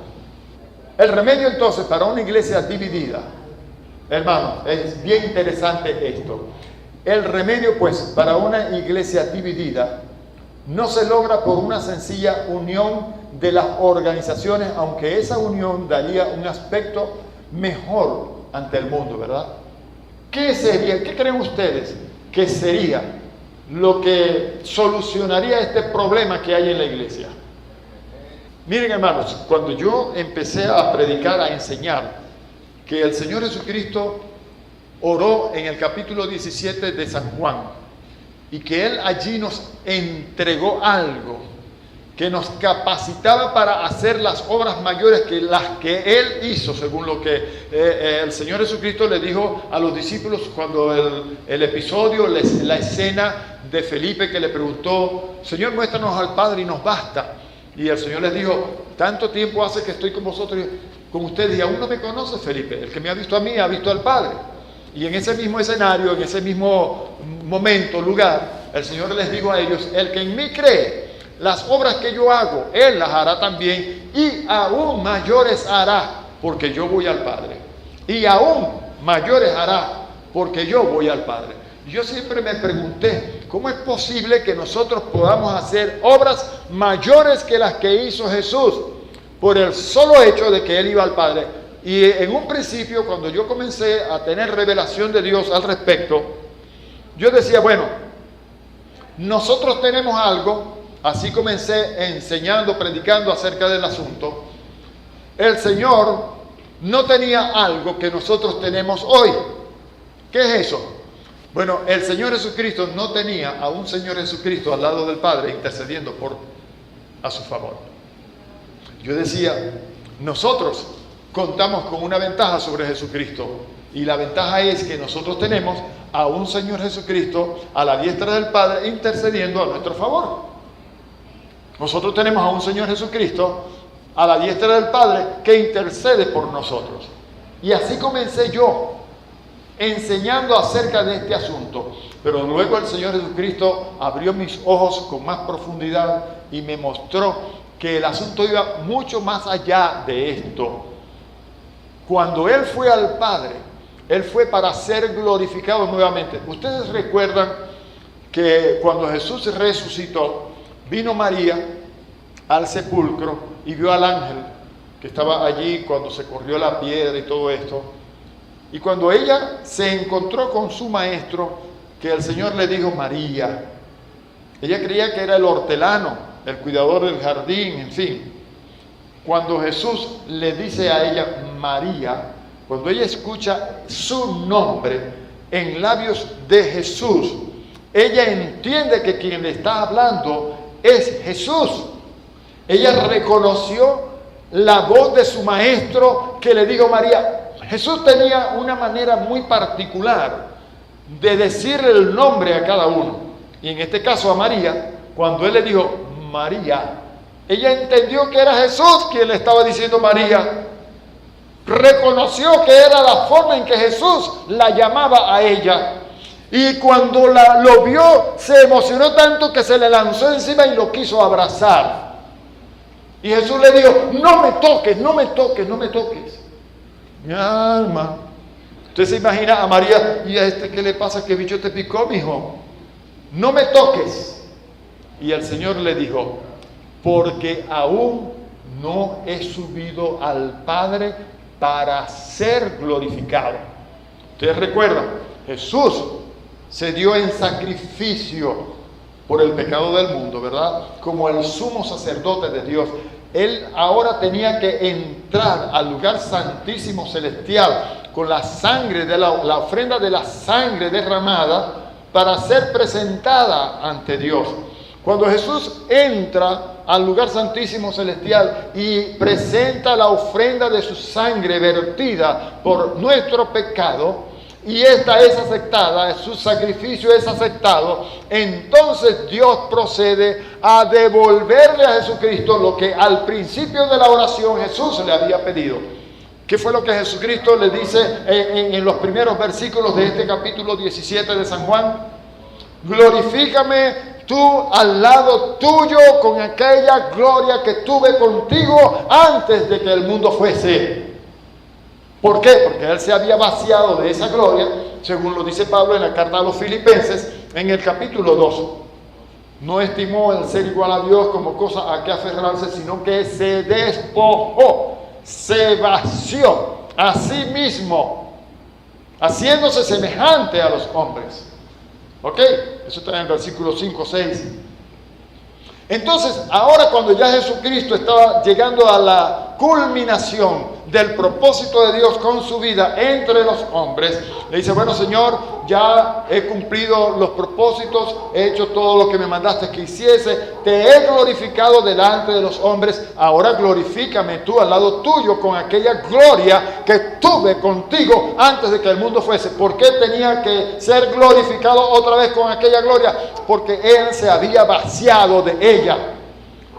B: El remedio entonces para una iglesia dividida, hermanos, es bien interesante esto. El remedio pues para una iglesia dividida no se logra por una sencilla unión de las organizaciones, aunque esa unión daría un aspecto mejor ante el mundo, ¿verdad? ¿Qué sería, qué creen ustedes que sería lo que solucionaría este problema que hay en la iglesia? Miren, hermanos, cuando yo empecé a predicar, a enseñar que el Señor Jesucristo oró en el capítulo 17 de San Juan y que Él allí nos entregó algo que nos capacitaba para hacer las obras mayores que las que Él hizo, según lo que el Señor Jesucristo le dijo a los discípulos cuando el episodio, la escena de Felipe que le preguntó: Señor, muéstranos al Padre y nos basta. Y el Señor les dijo: tanto tiempo hace que estoy con vosotros con ustedes y aún no me conoce, Felipe. El que me ha visto a mí ha visto al Padre. Y en ese mismo escenario, en ese mismo momento, lugar, el Señor les dijo a ellos: el que en mí cree, las obras que yo hago, Él las hará también, y aún mayores hará, porque yo voy al Padre. Y aún mayores hará, porque yo voy al Padre. Yo siempre me pregunté, ¿cómo es posible que nosotros podamos hacer obras mayores que las que hizo Jesús? Por el solo hecho de que Él iba al Padre. Y en un principio, cuando yo comencé a tener revelación de Dios al respecto, yo decía, bueno, nosotros tenemos algo. Así comencé enseñando, predicando acerca del asunto. El Señor no tenía algo que nosotros tenemos hoy. ¿Qué es eso? Bueno, el Señor Jesucristo no tenía a un Señor Jesucristo al lado del Padre intercediendo a su favor. Yo decía, nosotros contamos con una ventaja sobre Jesucristo, y la ventaja es que nosotros tenemos a un Señor Jesucristo a la diestra del Padre intercediendo a nuestro favor. Nosotros tenemos a un Señor Jesucristo a la diestra del Padre que intercede por nosotros. Y así comencé yo, enseñando acerca de este asunto. Pero luego el Señor Jesucristo abrió mis ojos con más profundidad y me mostró que el asunto iba mucho más allá de esto. Cuando Él fue al Padre, Él fue para ser glorificado nuevamente. Ustedes recuerdan que cuando Jesús resucitó, vino María al sepulcro y vio al ángel que estaba allí cuando se corrió la piedra y todo esto. Y cuando ella se encontró con su maestro, que el Señor le dijo María, ella creía que era el hortelano, el cuidador del jardín, en fin. Cuando Jesús le dice a ella María, cuando ella escucha su nombre en labios de Jesús, ella entiende que quien le está hablando es Jesús. Ella reconoció la voz de su maestro que le dijo María. Jesús tenía una manera muy particular de decirle el nombre a cada uno. Y en este caso a María, cuando Él le dijo María, ella entendió que era Jesús quien le estaba diciendo María. Reconoció que era la forma en que Jesús la llamaba a ella. Y cuando lo vio, se emocionó tanto que se le lanzó encima y lo quiso abrazar. Y Jesús le dijo, no me toques, no me toques, no me toques. Mi alma. Usted se imagina a María, ¿y a este qué le pasa? ¿Qué bicho te picó, mijo? No me toques. Y el Señor le dijo, porque aún no he subido al Padre para ser glorificado. Ustedes recuerdan, Jesús se dio en sacrificio por el pecado del mundo, ¿verdad? Como el sumo sacerdote de Dios. Él ahora tenía que entrar al lugar santísimo celestial con la sangre de la ofrenda de la sangre derramada para ser presentada ante Dios. Cuando Jesús entra al lugar santísimo celestial y presenta la ofrenda de su sangre vertida por nuestro pecado, y esta es aceptada, su sacrificio es aceptado, entonces Dios procede a devolverle a Jesucristo lo que al principio de la oración Jesús le había pedido. ¿Qué fue lo que Jesucristo le dice en los primeros versículos de este capítulo 17 de San Juan? Glorifícame tú al lado tuyo con aquella gloria que tuve contigo antes de que el mundo fuese. ¿Por qué? Porque Él se había vaciado de esa gloria, según lo dice Pablo en la carta a los Filipenses, en el capítulo 2. No estimó el ser igual a Dios como cosa a que aferrarse, sino que se despojó, se vació a sí mismo, haciéndose semejante a los hombres. ¿Ok? Eso está en el versículo 5, 6. Entonces, ahora cuando ya Jesucristo estaba llegando a la culminación del propósito de Dios con su vida entre los hombres, le dice, bueno Señor, ya he cumplido los propósitos, he hecho todo lo que me mandaste que hiciese, te he glorificado delante de los hombres, ahora glorifícame tú al lado tuyo con aquella gloria que tuve contigo antes de que el mundo fuese. ¿Por qué tenía que ser glorificado otra vez con aquella gloria? Porque Él se había vaciado de ella.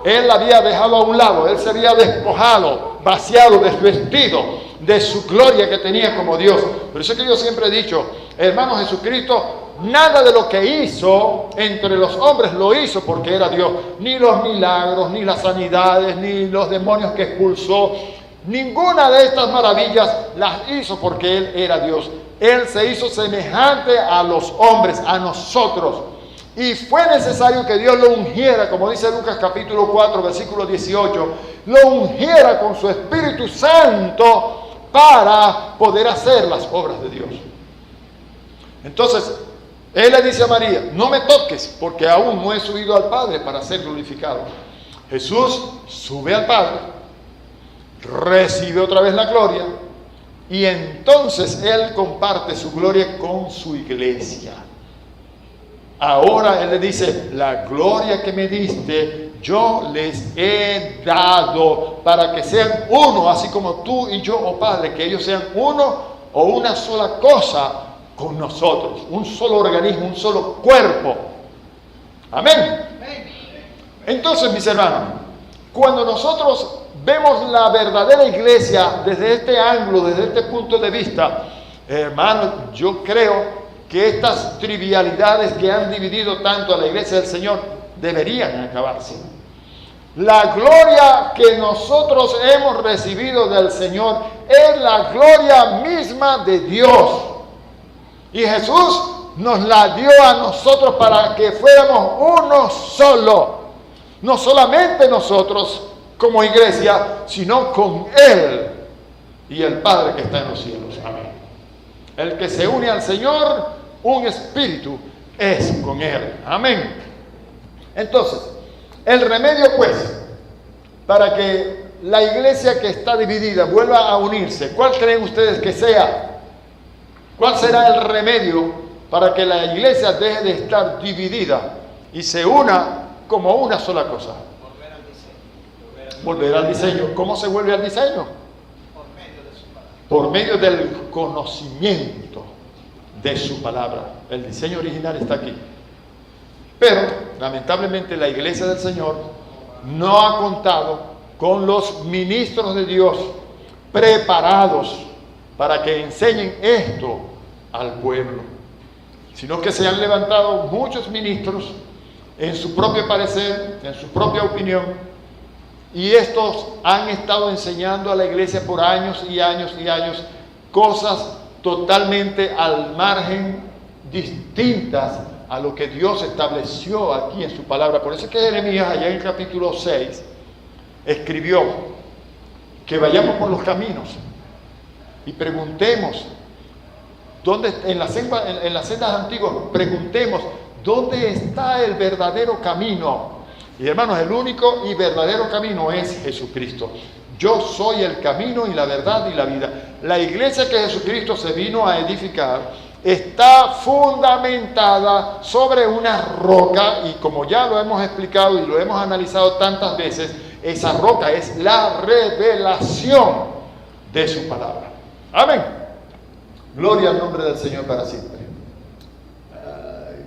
B: Él la había dejado a un lado, Él se había despojado, vaciado, desvestido de su gloria que tenía como Dios. Por eso es que yo siempre he dicho, hermano, Jesucristo, nada de lo que hizo entre los hombres lo hizo porque era Dios. Ni los milagros, ni las sanidades, ni los demonios que expulsó. Ninguna de estas maravillas las hizo porque Él era Dios. Él se hizo semejante a los hombres, a nosotros. Y fue necesario que Dios lo ungiera, como dice Lucas capítulo 4, versículo 18, lo ungiera con su Espíritu Santo para poder hacer las obras de Dios. Entonces, Él le dice a María, no me toques porque aún no he subido al Padre para ser glorificado. Jesús sube al Padre, recibe otra vez la gloria y entonces Él comparte su gloria con su iglesia. Ahora Él le dice, la gloria que me diste, yo les he dado para que sean uno, así como tú y yo, oh Padre, que ellos sean uno o una sola cosa con nosotros, un solo organismo, un solo cuerpo. Amén. Entonces, mis hermanos, cuando nosotros vemos la verdadera iglesia desde este ángulo, desde este punto de vista, hermanos, yo creo que estas trivialidades que han dividido tanto a la iglesia del Señor deberían acabarse. La gloria que nosotros hemos recibido del Señor es la gloria misma de Dios. Y Jesús nos la dio a nosotros para que fuéramos uno solo. No solamente nosotros como iglesia, sino con Él y el Padre que está en los cielos. Amén. El que se une al Señor, un espíritu es con Él. Amén. Entonces, el remedio pues, para que la iglesia que está dividida vuelva a unirse, ¿cuál creen ustedes que sea? ¿Cuál será el remedio para que la iglesia deje de estar dividida y se una como una sola cosa? Volver al diseño. ¿Cómo se vuelve al diseño? Por medio del conocimiento de su palabra. El diseño original está aquí. Pero, lamentablemente, la iglesia del Señor no ha contado con los ministros de Dios preparados para que enseñen esto al pueblo, sino que se han levantado muchos ministros en su propio parecer, en su propia opinión, y estos han estado enseñando a la iglesia por años y años y años cosas totalmente al margen, distintas a lo que Dios estableció aquí en su palabra. Por eso es que Jeremías, allá en el capítulo 6, escribió que vayamos por los caminos y preguntemos, ¿dónde, en las sendas antiguas, preguntemos, ¿dónde está el verdadero camino? Y hermanos, el único y verdadero camino es Jesucristo. Yo soy el camino y la verdad y la vida. La iglesia que Jesucristo se vino a edificar está fundamentada sobre una roca, y como ya lo hemos explicado y lo hemos analizado tantas veces, esa roca es la revelación de su palabra. Amén. Gloria al nombre del Señor para siempre.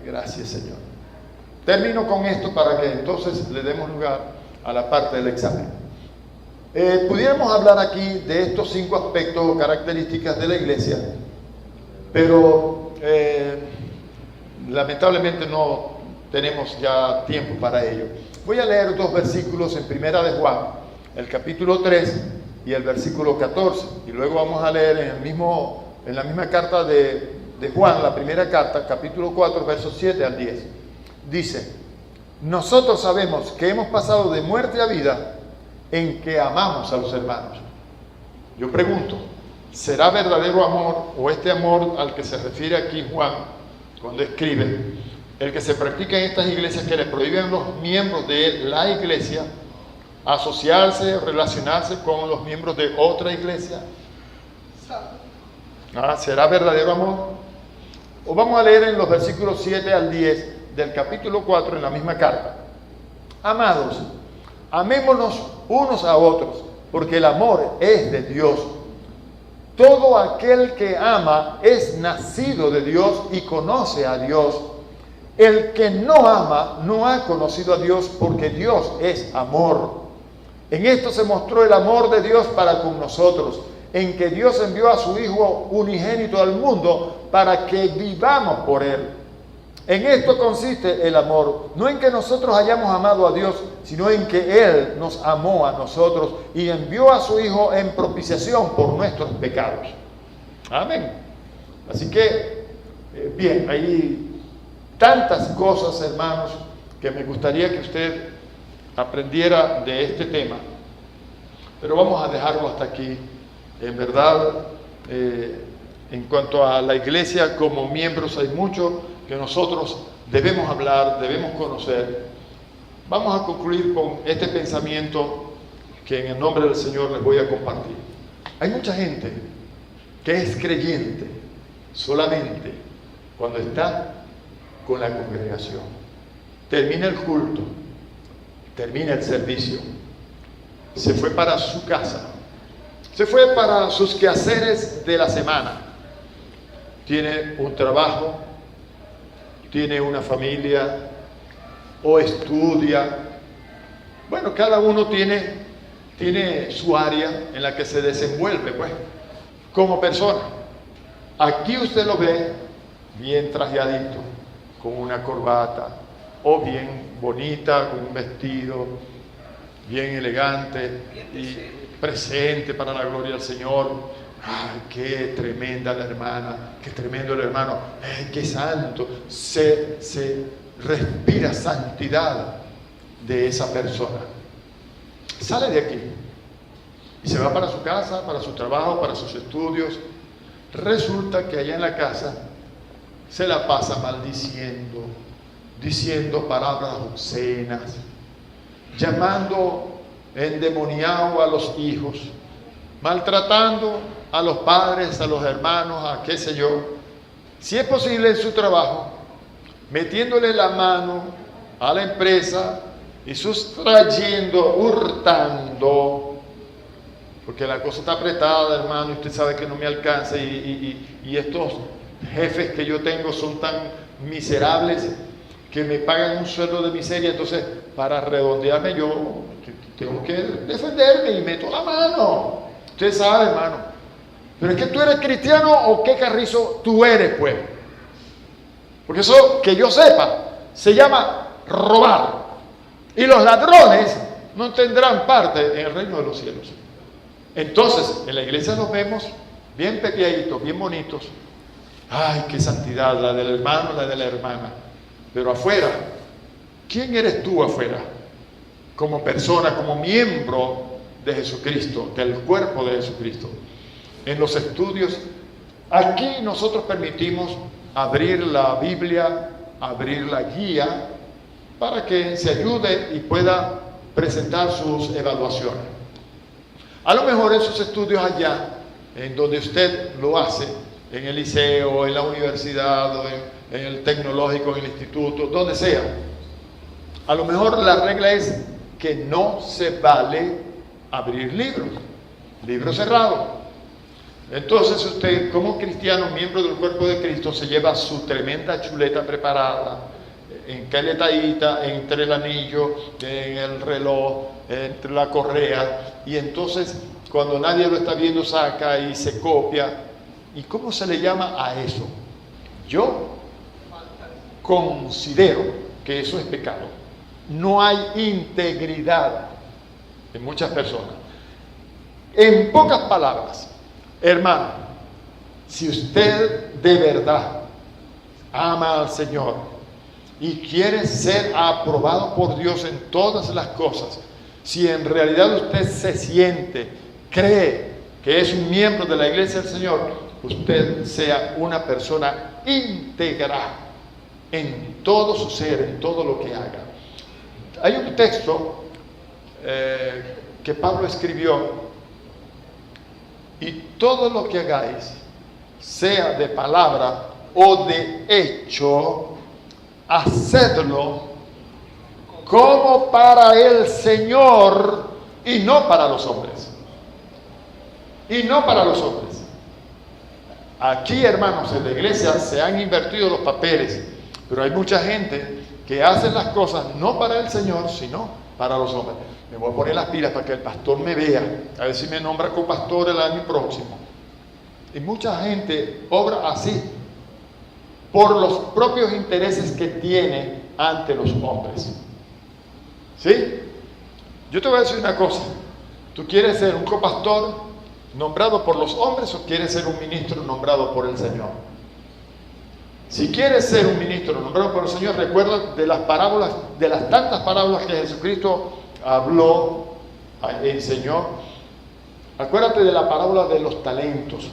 B: Gracias, Señor. Termino con esto para que entonces le demos lugar a la parte del examen. Pudiéramos hablar aquí de estos 5 aspectos o características de la iglesia, pero lamentablemente no tenemos ya tiempo para ello. Voy a leer 2 versículos en Primera de Juan, el capítulo 3 y el versículo 14, y luego vamos a leer en la misma carta de Juan, la primera carta, capítulo 4, versos 7 al 10. Dice: nosotros sabemos que hemos pasado de muerte a vida en que amamos a los hermanos. Yo pregunto, ¿será verdadero amor, o este amor al que se refiere aquí Juan cuando escribe, el que se practica en estas iglesias que le prohíben a los miembros de la iglesia asociarse, relacionarse con los miembros de otra iglesia? ¿Será verdadero amor? O vamos a leer en los versículos 7 al 10 del capítulo 4 en la misma carta. Amados, amémonos unos a otros, porque el amor es de Dios. Todo aquel que ama es nacido de Dios y conoce a Dios. El que no ama no ha conocido a Dios, porque Dios es amor. En esto se mostró el amor de Dios para con nosotros, en que Dios envió a su Hijo unigénito al mundo para que vivamos por Él. En esto consiste el amor, no en que nosotros hayamos amado a Dios, sino en que Él nos amó a nosotros y envió a su Hijo en propiciación por nuestros pecados. Amén. Así que, bien, hay tantas cosas, hermanos, que me gustaría que usted aprendiera de este tema, pero vamos a dejarlo hasta aquí. En verdad, en cuanto a la iglesia como miembros, hay mucho que nosotros debemos hablar, debemos conocer. Vamos a concluir con este pensamiento que en el nombre del Señor les voy a compartir. Hay mucha gente que es creyente solamente cuando está con la congregación. Termina el culto, termina el servicio, se fue para su casa, se fue para sus quehaceres de la semana. Tiene un trabajo, tiene una familia o estudia. Bueno, cada uno tiene su área en la que se desenvuelve, pues, como persona. Aquí usted lo ve bien trajeadito, con una corbata, o bien bonita, con un vestido bien elegante y presente para la gloria del Señor. ¡Ay, qué tremenda la hermana! ¡Qué tremendo el hermano! ¡Ay, qué santo! Se respira santidad de esa persona. Sale de aquí y se va para su casa, para su trabajo, para sus estudios. Resulta que allá en la casa se la pasa maldiciendo, diciendo palabras obscenas, llamando endemoniado a los hijos, maltratando a los padres, a los hermanos, a qué sé yo. Si es posible en su trabajo, metiéndole la mano a la empresa y sustrayendo, hurtando, porque la cosa está apretada, hermano, y usted sabe que no me alcanza, y estos jefes que yo tengo son tan miserables que me pagan un sueldo de miseria. Entonces, para redondearme, yo tengo que defenderme y meto la mano. Usted sabe, hermano. Pero es que tú eres cristiano, o qué carrizo tú eres, pues. Porque eso, que yo sepa, se llama robar. Y los ladrones no tendrán parte en el reino de los cielos. Entonces, en la iglesia nos vemos bien pequeñitos, bien bonitos. Ay, qué santidad, la del hermano, la de la hermana. Pero afuera, ¿quién eres tú afuera? Como persona, como miembro de Jesucristo, del cuerpo de Jesucristo. En los estudios, aquí nosotros permitimos abrir la Biblia, abrir la guía, para que se ayude y pueda presentar sus evaluaciones. A lo mejor en sus estudios allá, en donde usted lo hace, en el liceo, en la universidad, o en el tecnológico, en el instituto, donde sea, a lo mejor la regla es que no se vale abrir libros cerrados. Entonces usted, como cristiano, miembro del cuerpo de Cristo, se lleva su tremenda chuleta preparada, encaletadita entre el anillo, en el reloj, entre la correa, y entonces cuando nadie lo está viendo saca y se copia. ¿Y cómo se le llama a eso? Yo considero que eso es pecado. No hay integridad en muchas personas. En pocas palabras, hermano, si usted de verdad ama al Señor y quiere ser aprobado por Dios en todas las cosas, si en realidad usted se siente, cree que es un miembro de la iglesia del Señor, usted sea una persona íntegra en todo su ser, en todo lo que haga. Hay un texto que Pablo escribió: y todo lo que hagáis, sea de palabra o de hecho, hacedlo como para el Señor y no para los hombres. Y no para los hombres. Aquí, hermanos, en la iglesia se han invertido los papeles, pero hay mucha gente que hace las cosas no para el Señor, sino para los hombres. Me voy a poner las pilas para que el pastor me vea, a ver si me nombra copastor el año próximo. Y mucha gente obra así, por los propios intereses que tiene ante los hombres. ¿Sí? Yo te voy a decir una cosa. ¿Tú quieres ser un copastor nombrado por los hombres o quieres ser un ministro nombrado por el Señor? Si quieres ser un ministro nombrado por el Señor, recuerda de las parábolas, de las tantas parábolas que Jesucristo habló, enseñó. Acuérdate de la parábola de los talentos.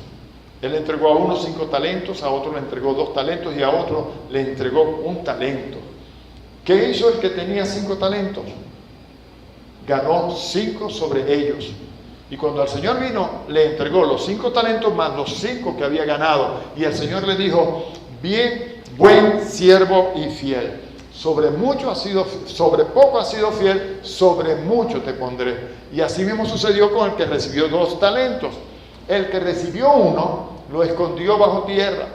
B: Él entregó a uno 5 talentos, a otro le entregó 2 talentos y a otro le entregó 1 talento. ¿Qué hizo el que tenía 5 talentos? Ganó 5 sobre ellos. Y cuando el Señor vino, le entregó los 5 talentos más los 5 que había ganado. Y el Señor le dijo: bien, buen siervo y fiel. Sobre poco has sido fiel, sobre mucho te pondré. Y así mismo sucedió con el que recibió 2 talentos. El que recibió 1 lo escondió bajo tierra.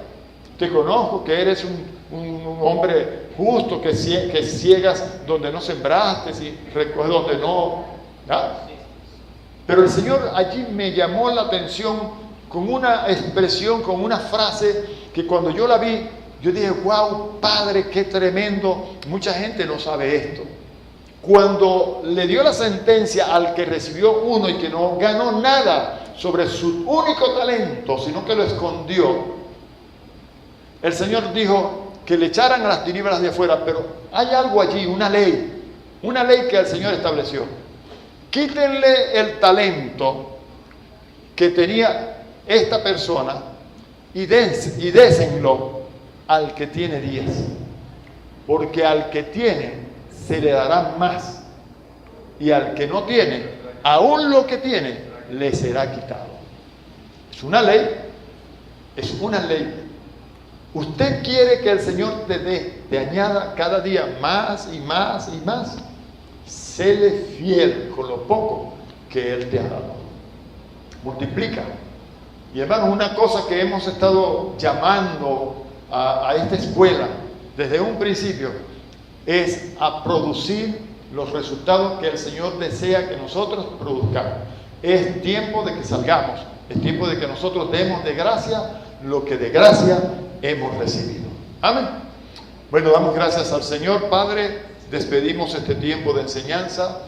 B: Te conozco que eres un hombre justo, que ciegas donde no sembraste y recoges donde no. ¿Ah? Pero el Señor allí me llamó la atención con una expresión, con una frase que cuando yo la vi, yo dije: wow, Padre, qué tremendo. Mucha gente no sabe esto. Cuando le dio la sentencia al que recibió 1 y que no ganó nada sobre su único talento, sino que lo escondió, el Señor dijo que le echaran a las tinieblas de afuera. Pero hay algo allí, una ley que el Señor estableció. Quítenle el talento que tenía esta persona y désenlo al que tiene 10, porque al que tiene se le dará más, y al que no tiene, aún lo que tiene, le será quitado. Es una ley, es una ley. Usted quiere que el Señor te añada cada día más y más y más. Séle fiel con lo poco que Él te ha dado. Multiplica. Y hermanos, una cosa que hemos estado llamando a esta escuela desde un principio es a producir los resultados que el Señor desea que nosotros produzcamos. Es tiempo de que salgamos, es tiempo de que nosotros demos de gracia lo que de gracia hemos recibido. Amén. Bueno, damos gracias al Señor. Padre, despedimos este tiempo de enseñanza.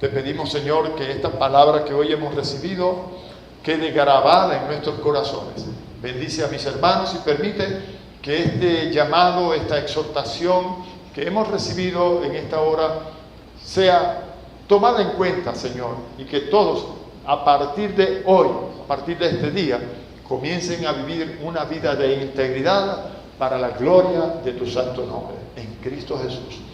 B: Te pedimos, Señor, que esta palabra que hoy hemos recibido quede grabada en nuestros corazones. Bendice a mis hermanos y permite que este llamado, esta exhortación que hemos recibido en esta hora sea tomada en cuenta, Señor, y que todos a partir de hoy, a partir de este día, comiencen a vivir una vida de integridad para la gloria de tu santo nombre, en Cristo Jesús.